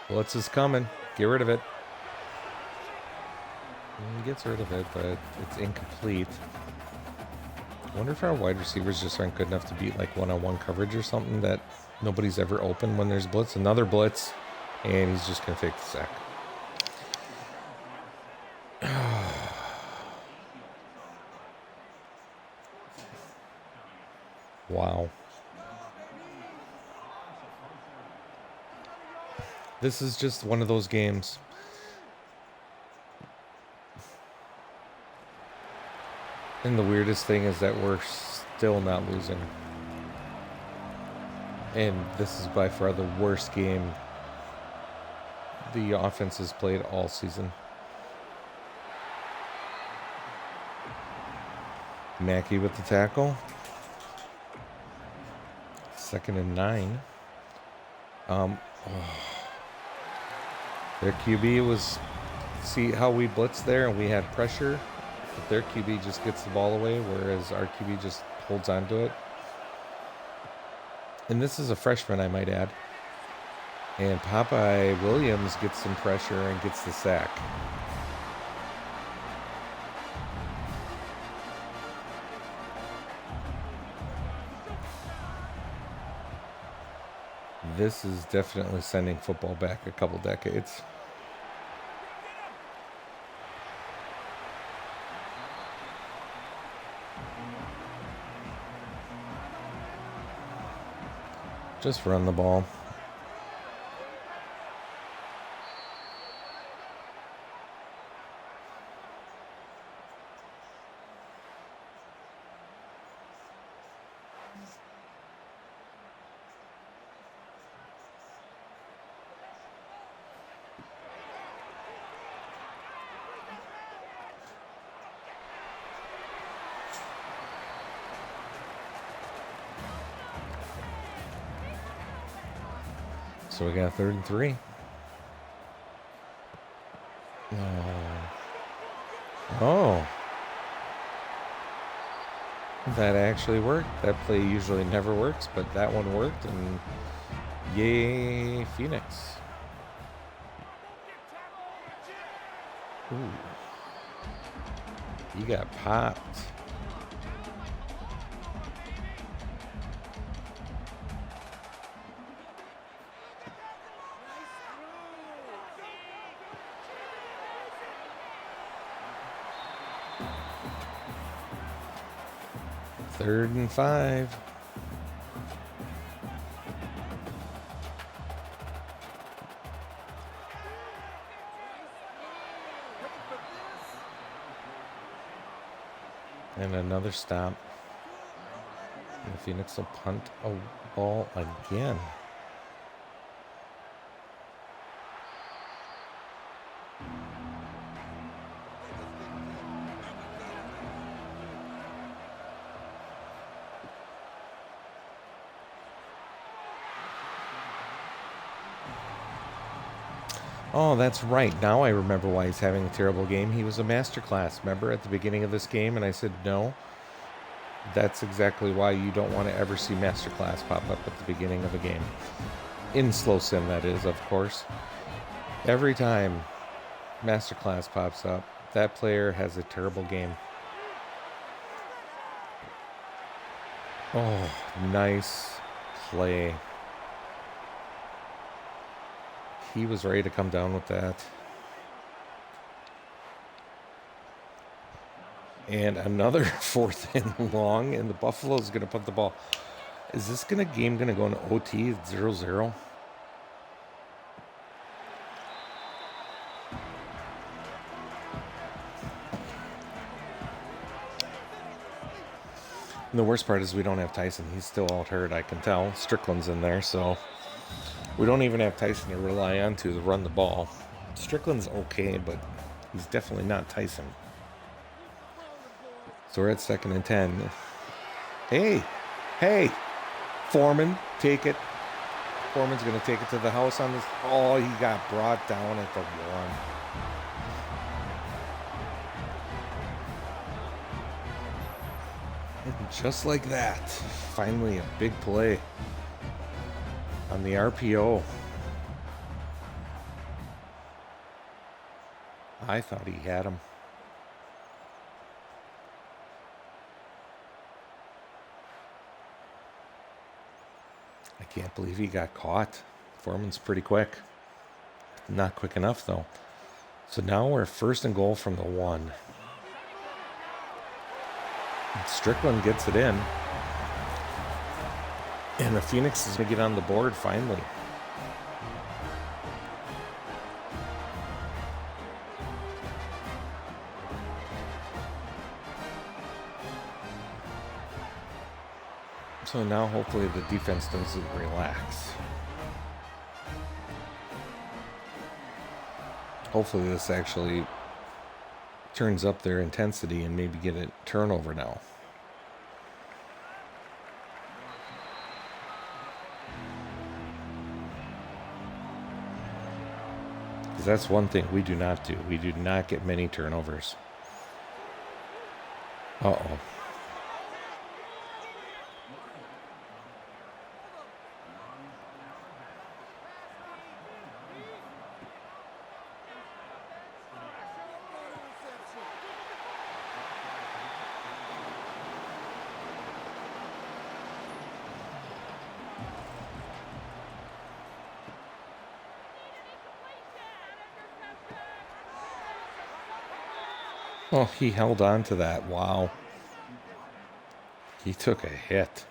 Blitz is coming. Get rid of it. He gets rid of it, but it's incomplete. I wonder if our wide receivers just aren't good enough to beat like one-on-one coverage or something, that nobody's ever open when there's blitz. Another blitz, and he's just going to take the sack. Wow. This is just one of those games. And the weirdest thing is that we're still not losing. And this is by far the worst game the offense has played all season. Mackey with the tackle. 2nd and 9. Their QB was, see how we blitzed there and we had pressure, but their QB just gets the ball away, whereas our QB just holds on to it. And this is a freshman, I might add. And Popeye Williams gets some pressure and gets the sack. This is definitely sending football back a couple decades. Just run the ball. So we got 3rd and 3. Oh. That actually worked. That play usually never works, but that one worked, and yay, Phoenix. Ooh. You got popped. Third and 5. And another stop. And the Phoenix will punt a ball again. Oh, that's right. Now I remember why he's having a terrible game. He was a masterclass, remember, at the beginning of this game? And I said, no, that's exactly why you don't want to ever see masterclass pop up at the beginning of a game. In slow sim, that is, of course. Every time masterclass pops up, that player has a terrible game. Oh, nice play. He was ready to come down with that. And another 4th and long, and the Buffalo's going to put the ball. Is this game going to go into OT 0-0? And the worst part is we don't have Tyson. He's still out hurt, I can tell. Strickland's in there, so we don't even have Tyson to rely on to run the ball. Strickland's okay, but he's definitely not Tyson. So we're at 2nd and 10. Hey, Foreman, take it. Foreman's going to take it to the house on this. Oh, he got brought down at the 1. Just like that, finally a big play on the RPO. I thought he had him. I can't believe he got caught. Foreman's pretty quick. Not quick enough, though. So now we're 1st and goal from the 1. Strickland gets it in. And the Phoenix is going to get on the board finally. So now hopefully the defense doesn't relax. Hopefully this actually turns up their intensity and maybe get a turnover now. Because that's one thing we do not do. We do not get many turnovers. Uh-oh. Oh, he held on to that. Wow. He took a hit.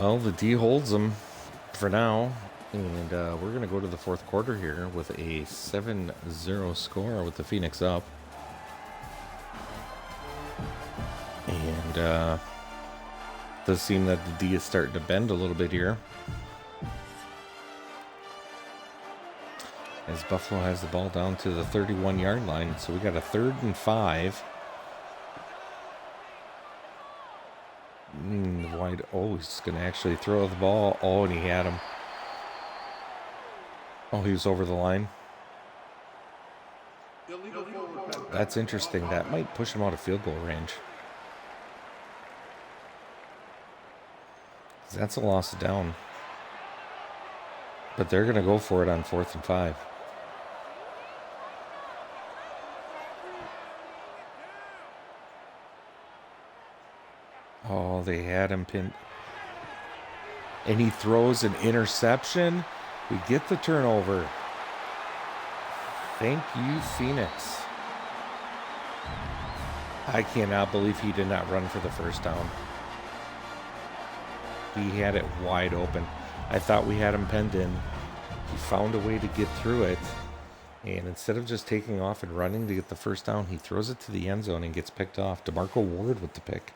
Well, the D holds them for now. And we're going to go to the 4th quarter here with a 7-0 score with the Phoenix up. And does seem that the D is starting to bend a little bit here. As Buffalo has the ball down to the 31-yard line. So we got a 3rd and 5. Wide. Oh, he's going to actually throw the ball. Oh, and he had him. Oh, he was over the line. That's interesting. That might push him out of field goal range. That's a loss of down. But they're going to go for it on 4th and 5. Oh, they had him pinned. And he throws an interception. We get the turnover. Thank you, Phoenix. I cannot believe he did not run for the first down. He had it wide open. I thought we had him penned in. He found a way to get through it. And instead of just taking off and running to get the first down, he throws it to the end zone and gets picked off. DeMarco Ward with the pick.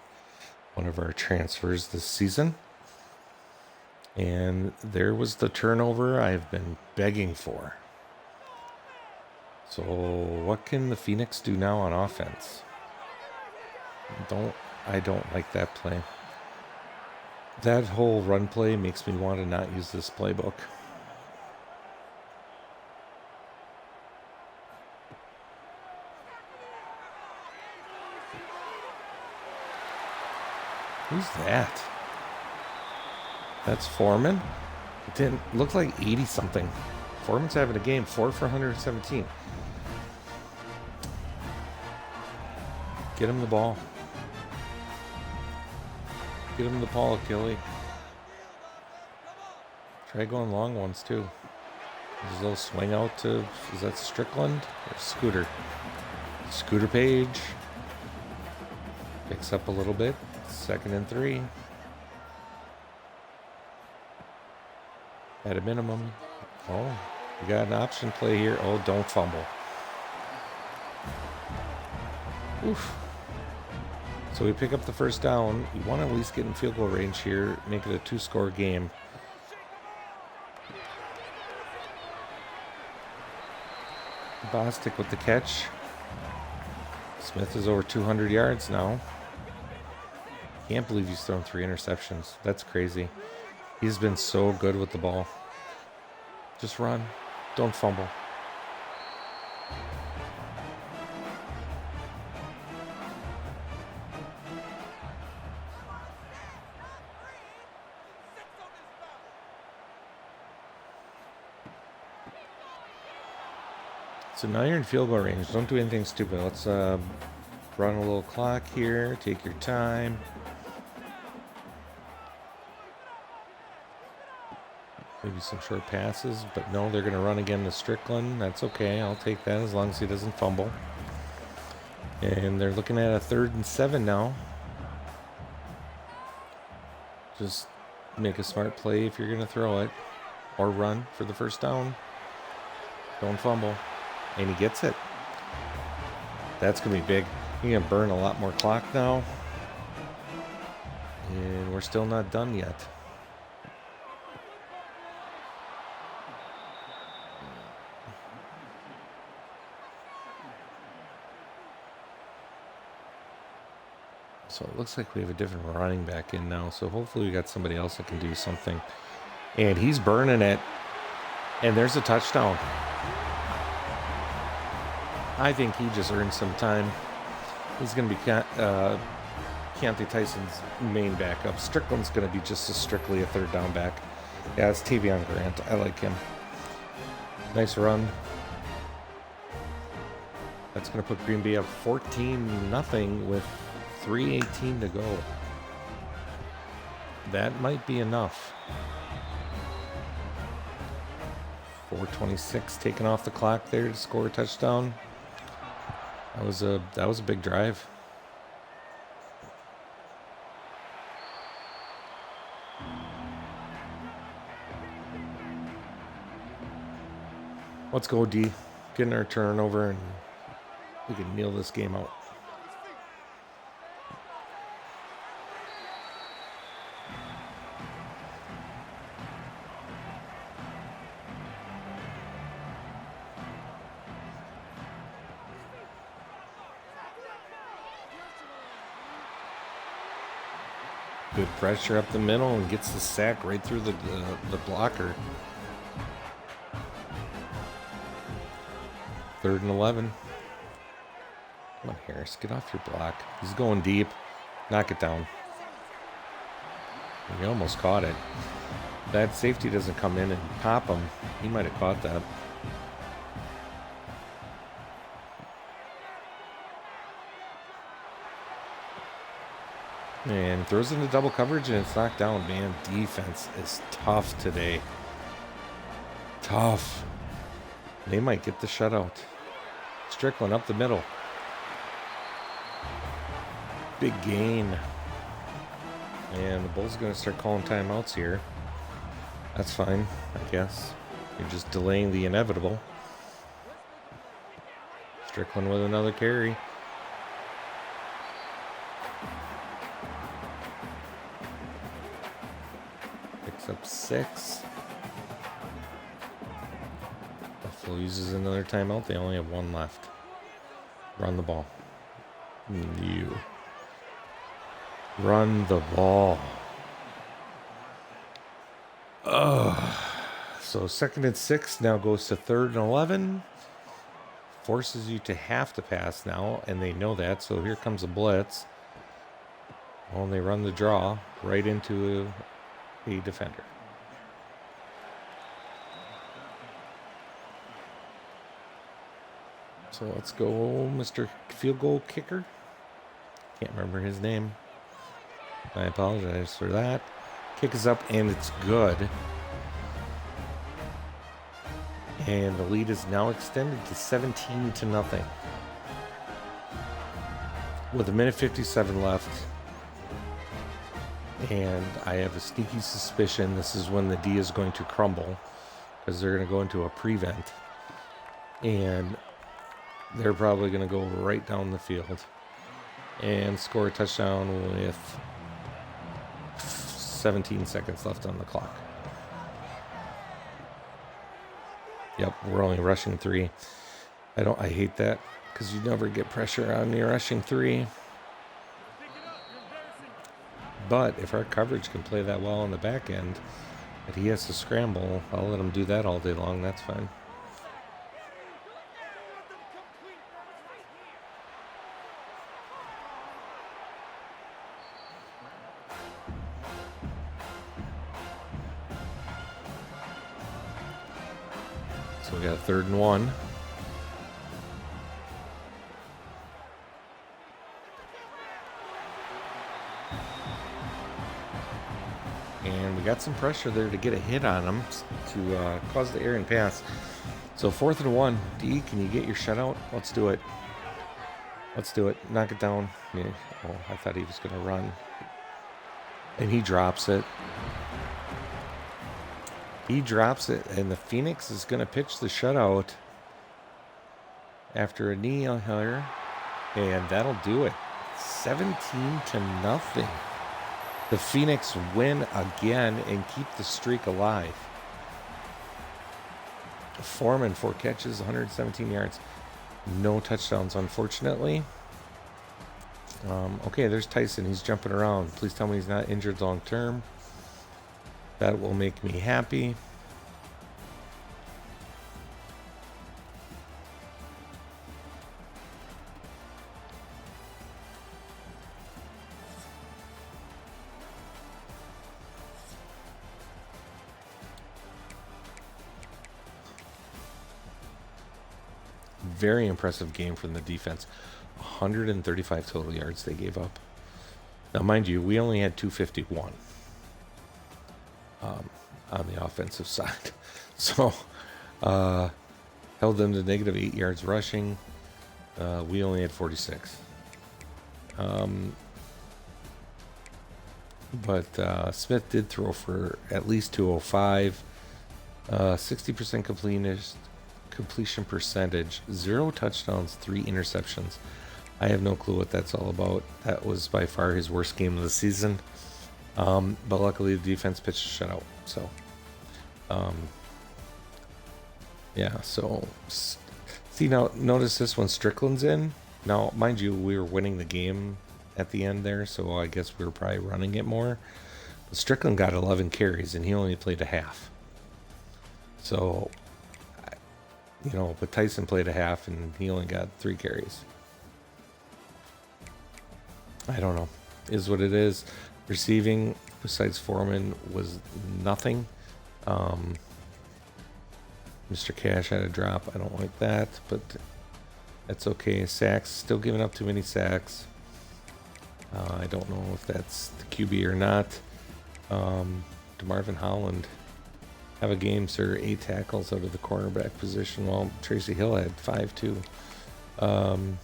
One of our transfers this season. And there was the turnover I've been begging for. So what can the Phoenix do now on offense? I don't like that play. That whole run play makes me want to not use this playbook. Who's that? That's Foreman? It didn't look like 80 something. Foreman's having a game, 4 for 117. Get him the ball. Get him the ball, Achille. Try going long ones too. There's a little swing out to, is that Strickland or Scooter? Scooter Page. Picks up a little bit. 2nd and 3. At a minimum. Oh, we got an option play here. Oh, don't fumble. Oof. So we pick up the first down. You want to at least get in field goal range here. Make it a 2-score game. Bostic with the catch. Smith is over 200 yards now. Can't believe he's thrown 3 interceptions. That's crazy. He's been so good with the ball. Just run. Don't fumble. So now you're in field goal range. Don't do anything stupid. Let's run a little clock here. Take your time. Maybe some short passes, but no, they're going to run again to Strickland. That's okay. I'll take that as long as he doesn't fumble. And they're looking at a 3rd and 7 now. Just make a smart play if you're going to throw it. Or run for the first down. Don't fumble. And he gets it. That's going to be big. You're going to burn a lot more clock now. And we're still not done yet. So it looks like we have a different running back in now. So hopefully we got somebody else that can do something. And he's burning it. And there's a touchdown. I think he just earned some time. He's going to be Keontae Tyson's main backup. Strickland's going to be just as strictly a 3rd down back. Yeah, it's Tavion Grant. I like him. Nice run. That's going to put Green Bay up 14-0 with 3:18 to go. That might be enough. 4:26 taken off the clock there to score a touchdown. That was a big drive. Let's go, D. Getting our turnover and we can kneel this game out. Good pressure up the middle and gets the sack right through the blocker. 3rd and 11. Come on, Harris, get off your block. He's going deep. Knock it down. He almost caught it. That safety doesn't come in and pop him. He might have caught that. And throws into double coverage, and it's knocked down. Man, defense is tough today. Tough. They might get the shutout. Strickland up the middle. Big gain. And the Bulls are going to start calling timeouts here. That's fine, I guess. You're just delaying the inevitable. Strickland with another carry. Picks up 6. Buffalo uses another timeout. They only have 1 left. Run the ball. You. Run the ball. So 2nd and 6 now goes to 3rd and 11. Forces you to have to pass now, and they know that. So here comes a blitz. Well, they run the draw right into a defender. So let's go, Mr. Field Goal Kicker. Can't remember his name. I apologize for that. Kick is up, and it's good. And the lead is now extended to 17-0. With 1:57 left. And I have a sneaky suspicion this is when the D is going to crumble, because they're going to go into a prevent. And they're probably going to go right down the field and score a touchdown with 17 seconds left on the clock. Yep, we're only rushing 3. I hate that, because you never get pressure on your rushing 3. But if our coverage can play that well on the back end, and he has to scramble, I'll let him do that all day long. That's fine. So we got a 3rd and 1. And we got some pressure there to get a hit on him to cause the errant pass. So 4th and 1. D, can you get your shutout? Let's do it. Let's do it. Knock it down. Yeah. Oh, I thought he was going to run. And he drops it. He drops it, and the Phoenix is going to pitch the shutout after a knee here, and that'll do it. 17-0. The Phoenix win again and keep the streak alive. Foreman, 4 catches, 117 yards. No touchdowns, unfortunately. Okay, there's Tyson. He's jumping around. Please tell me he's not injured long term. That will make me happy. Very impressive game from the defense. 135 total yards they gave up. Now, mind you, we only had 251 on the offensive side. So, held them to -8 yards rushing. We only had 46. But Smith did throw for at least 205. 60% completion percentage, 0 touchdowns, 3 interceptions. I have no clue what that's all about. That was by far his worst game of the season. But luckily the defense pitched a shutout. So, yeah, so see, now notice this when Strickland's in. Now, mind you, we were winning the game at the end there, so I guess we were probably running it more. But Strickland got 11 carries and he only played a half. So, you know, but Tyson played a half and he only got 3 carries. I don't know. Is what it is. Receiving, besides Foreman, was nothing. Mr. Cash had a drop. I don't like that, but that's okay. Sacks, still giving up too many sacks. I don't know if that's the QB or not. DeMarvin Holland have a game, sir. 8 tackles out of the cornerback position. Well, Tracy Hill had 5 too. Popeye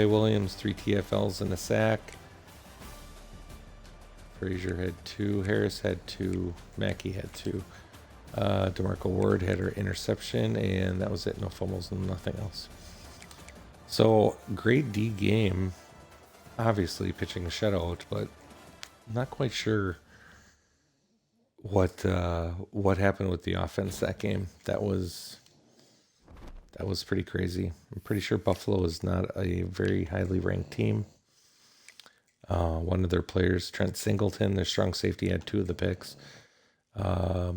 Williams, 3 TFLs and a sack. Frazier had 2. Harris had 2. Mackey had 2. DeMarco Ward had her interception, and that was it. No fumbles and nothing else. So, great D game. Obviously, pitching a shutout, but I'm not quite sure what happened with the offense that game. That was pretty crazy. I'm pretty sure Buffalo is not a very highly ranked team. One of their players, Trent Singleton, their strong safety, had 2 of the picks. Yeah,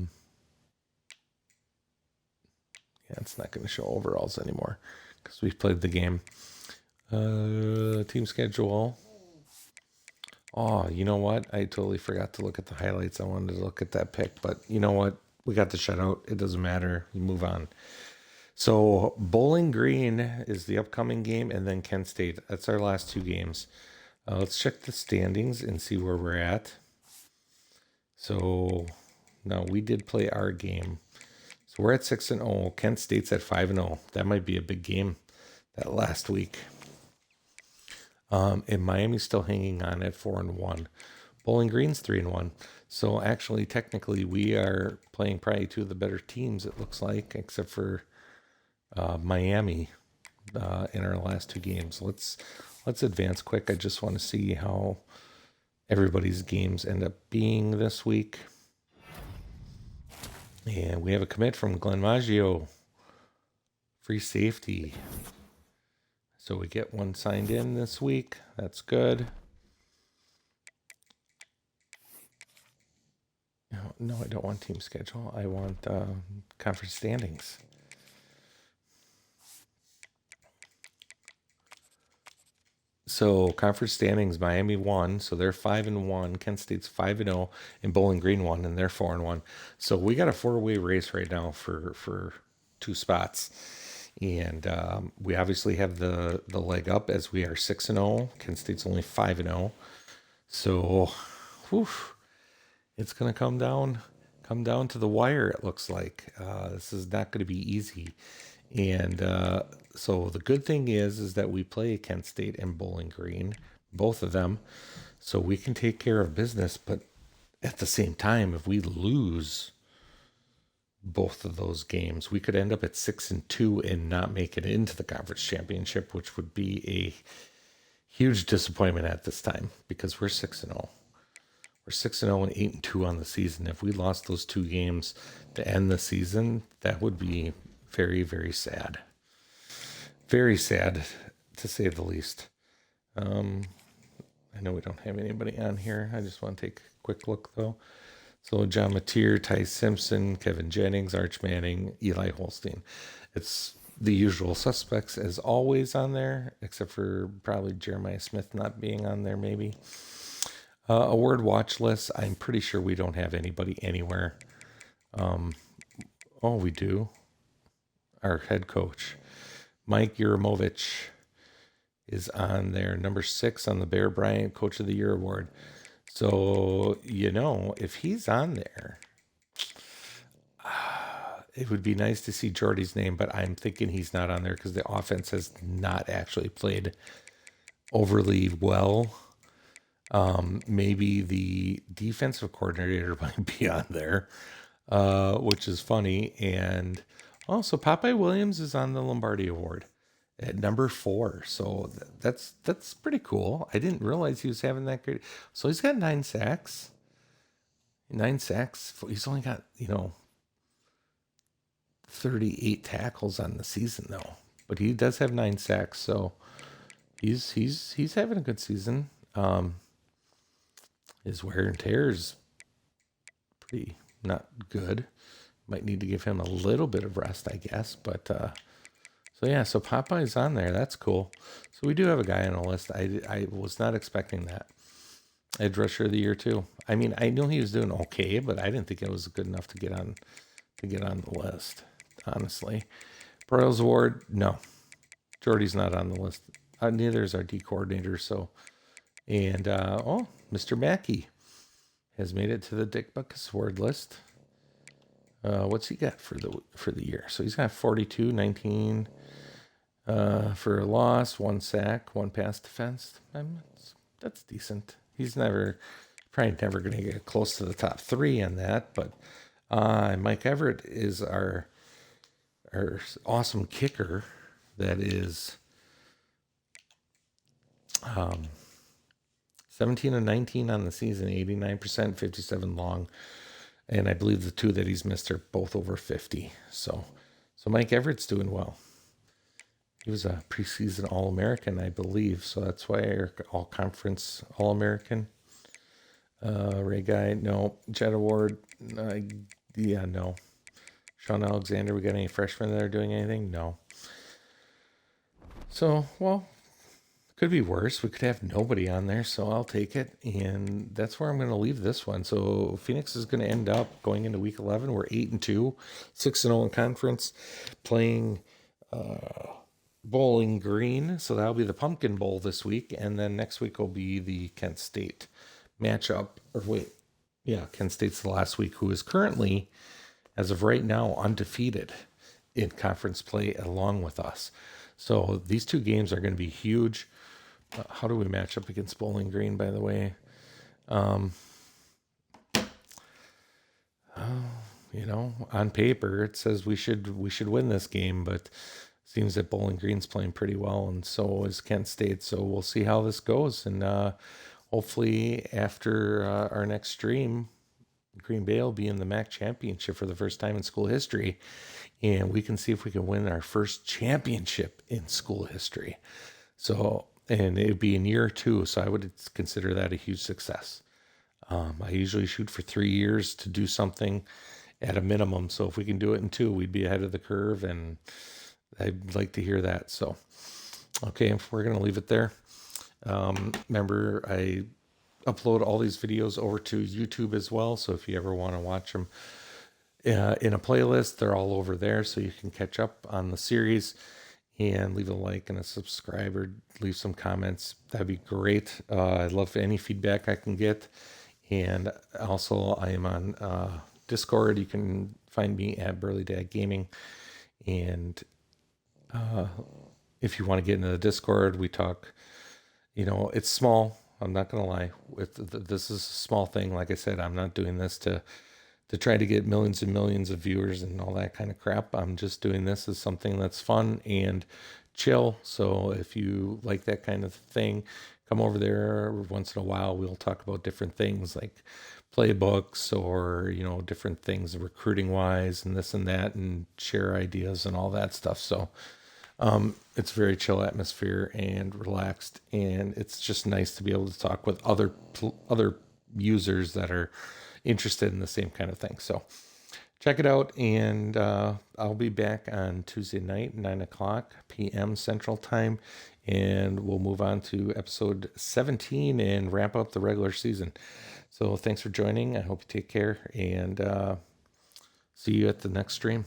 it's not going to show overalls anymore because we've played the game. Team schedule. Oh, you know what? I totally forgot to look at the highlights. I wanted to look at that pick, but you know what? We got the shutout. It doesn't matter. You move on. So Bowling Green is the upcoming game, and then Kent State. That's our last 2 games. Let's check the standings and see where we're at. So now we did play our game. So we're at 6-0. Kent State's at 5-0. That might be a big game that last week. And Miami's still hanging on at 4-1. Bowling Green's 3-1. So actually, technically, we are playing probably 2 of the better teams, it looks like, except for Miami in our last 2 games. Let's advance quick. I just want to see how everybody's games end up being this week. And we have a commit from Glenn Maggio. Free safety. So we get 1 signed in this week. That's good. No, I don't want team schedule. I want conference standings. So conference standings, Miami won, so they're 5-1. Kent State's 5-0, and Bowling Green won, and they're 4-1. So we got a 4-way race right now for 2 spots, and we obviously have the leg up as we are 6-0. Kent State's only 5-0. So, whew, it's gonna come down to the wire. It looks like this is not going to be easy. And so the good thing is that we play Kent State and Bowling Green, both of them, so we can take care of business. But at the same time, if we lose both of those games, we could end up at 6-2 and not make it into the conference championship, which would be a huge disappointment at this time because we're 6-0. We're 6-0 and 8-2 on the season. If we lost those 2 games to end the season, that would be very, very sad. Very sad, to say the least. I know we don't have anybody on here. I just want to take a quick look, though. So John Mateer, Ty Simpson, Kevin Jennings, Arch Manning, Eli Holstein. It's the usual suspects, as always, on there, except for probably Jeremiah Smith not being on there, maybe. Award watch list. I'm pretty sure we don't have anybody anywhere. Oh, we do. Our head coach, Mike Yurimovich, is on there, number 6 on the Bear Bryant Coach of the Year award. So, if he's on there, it would be nice to see Jordy's name, but I'm thinking he's not on there because the offense has not actually played overly well. Maybe the defensive coordinator might be on there, which is funny. And also, Popeye Williams is on the Lombardi Award at number 4. So that's pretty cool. I didn't realize he was having that great. So he's got 9 sacks. 9 sacks. He's only got, 38 tackles on the season, though. But he does have 9 sacks. So he's having a good season. His wear and tear is pretty not good. Might need to give him a little bit of rest, I guess. But so Popeye's on there. That's cool. So we do have a guy on the list. I was not expecting that. Edge rusher of the year too. I mean, I knew he was doing okay, but I didn't think it was good enough to get on the list. Honestly, Broyles Award, no. Jordy's not on the list neither is our D coordinator. So, and Mr. Mackey has made it to the Dick Buckus award list. What's he got for the year? So he's got 42, 19 for a loss, 1 sack, 1 pass defense. That's decent. He's probably never going to get close to the top 3 on that. But Mike Everett is our awesome kicker. That is 17 and 19 on the season, 89%, 57 long. And I believe the 2 that he's missed are both over 50. So Mike Everett's doing well. He was a preseason All-American, I believe. So that's why our all-conference All-American. Ray Guy, no. Jet Award, no. Sean Alexander, we got any freshmen that are doing anything? No. So, well, could be worse. We could have nobody on there, so I'll take it. And that's where I'm going to leave this one. So Phoenix is going to end up going into week 11. We're 8-2, 6-0 in conference, playing Bowling Green. So that'll be the Pumpkin Bowl this week. And then next week will be the Kent State matchup. Kent State's the last week, who is currently, as of right now, undefeated in conference play along with us. So these 2 games are going to be huge. How do we match up against Bowling Green, by the way? On paper it says we should win this game, but it seems that Bowling Green's playing pretty well, and so is Kent State. So we'll see how this goes, and hopefully after our next stream, Green Bay will be in the MAC championship for the first time in school history, and we can see if we can win our first championship in school history. So, and it would be in year 2, so I would consider that a huge success. I usually shoot for 3 years to do something at a minimum. So if we can do it in 2, we'd be ahead of the curve, and I'd like to hear that. So, okay, we're going to leave it there. Remember, I upload all these videos over to YouTube as well. So if you ever want to watch them in a playlist, they're all over there. So you can catch up on the series, and leave a like and a subscribe, or leave some comments. That'd be great. I'd love any feedback I can get. And also I am on Discord. You can find me at Burly Dad Gaming. And if you want to get into the Discord, we talk, it's small. I'm not going to lie. This is a small thing. Like I said, I'm not doing this to try to get millions and millions of viewers and all that kind of crap. I'm just doing this as something that's fun and chill. So if you like that kind of thing, come over there once in a while. We'll talk about different things like playbooks or, different things recruiting wise and this and that, and share ideas and all that stuff. So it's very chill atmosphere and relaxed, and it's just nice to be able to talk with other users that are interested in the same kind of thing. So check it out, and I'll be back on Tuesday night, 9:00 p.m. Central Time, and we'll move on to episode 17 and wrap up the regular season. So thanks for joining. I hope you take care, and see you at the next stream.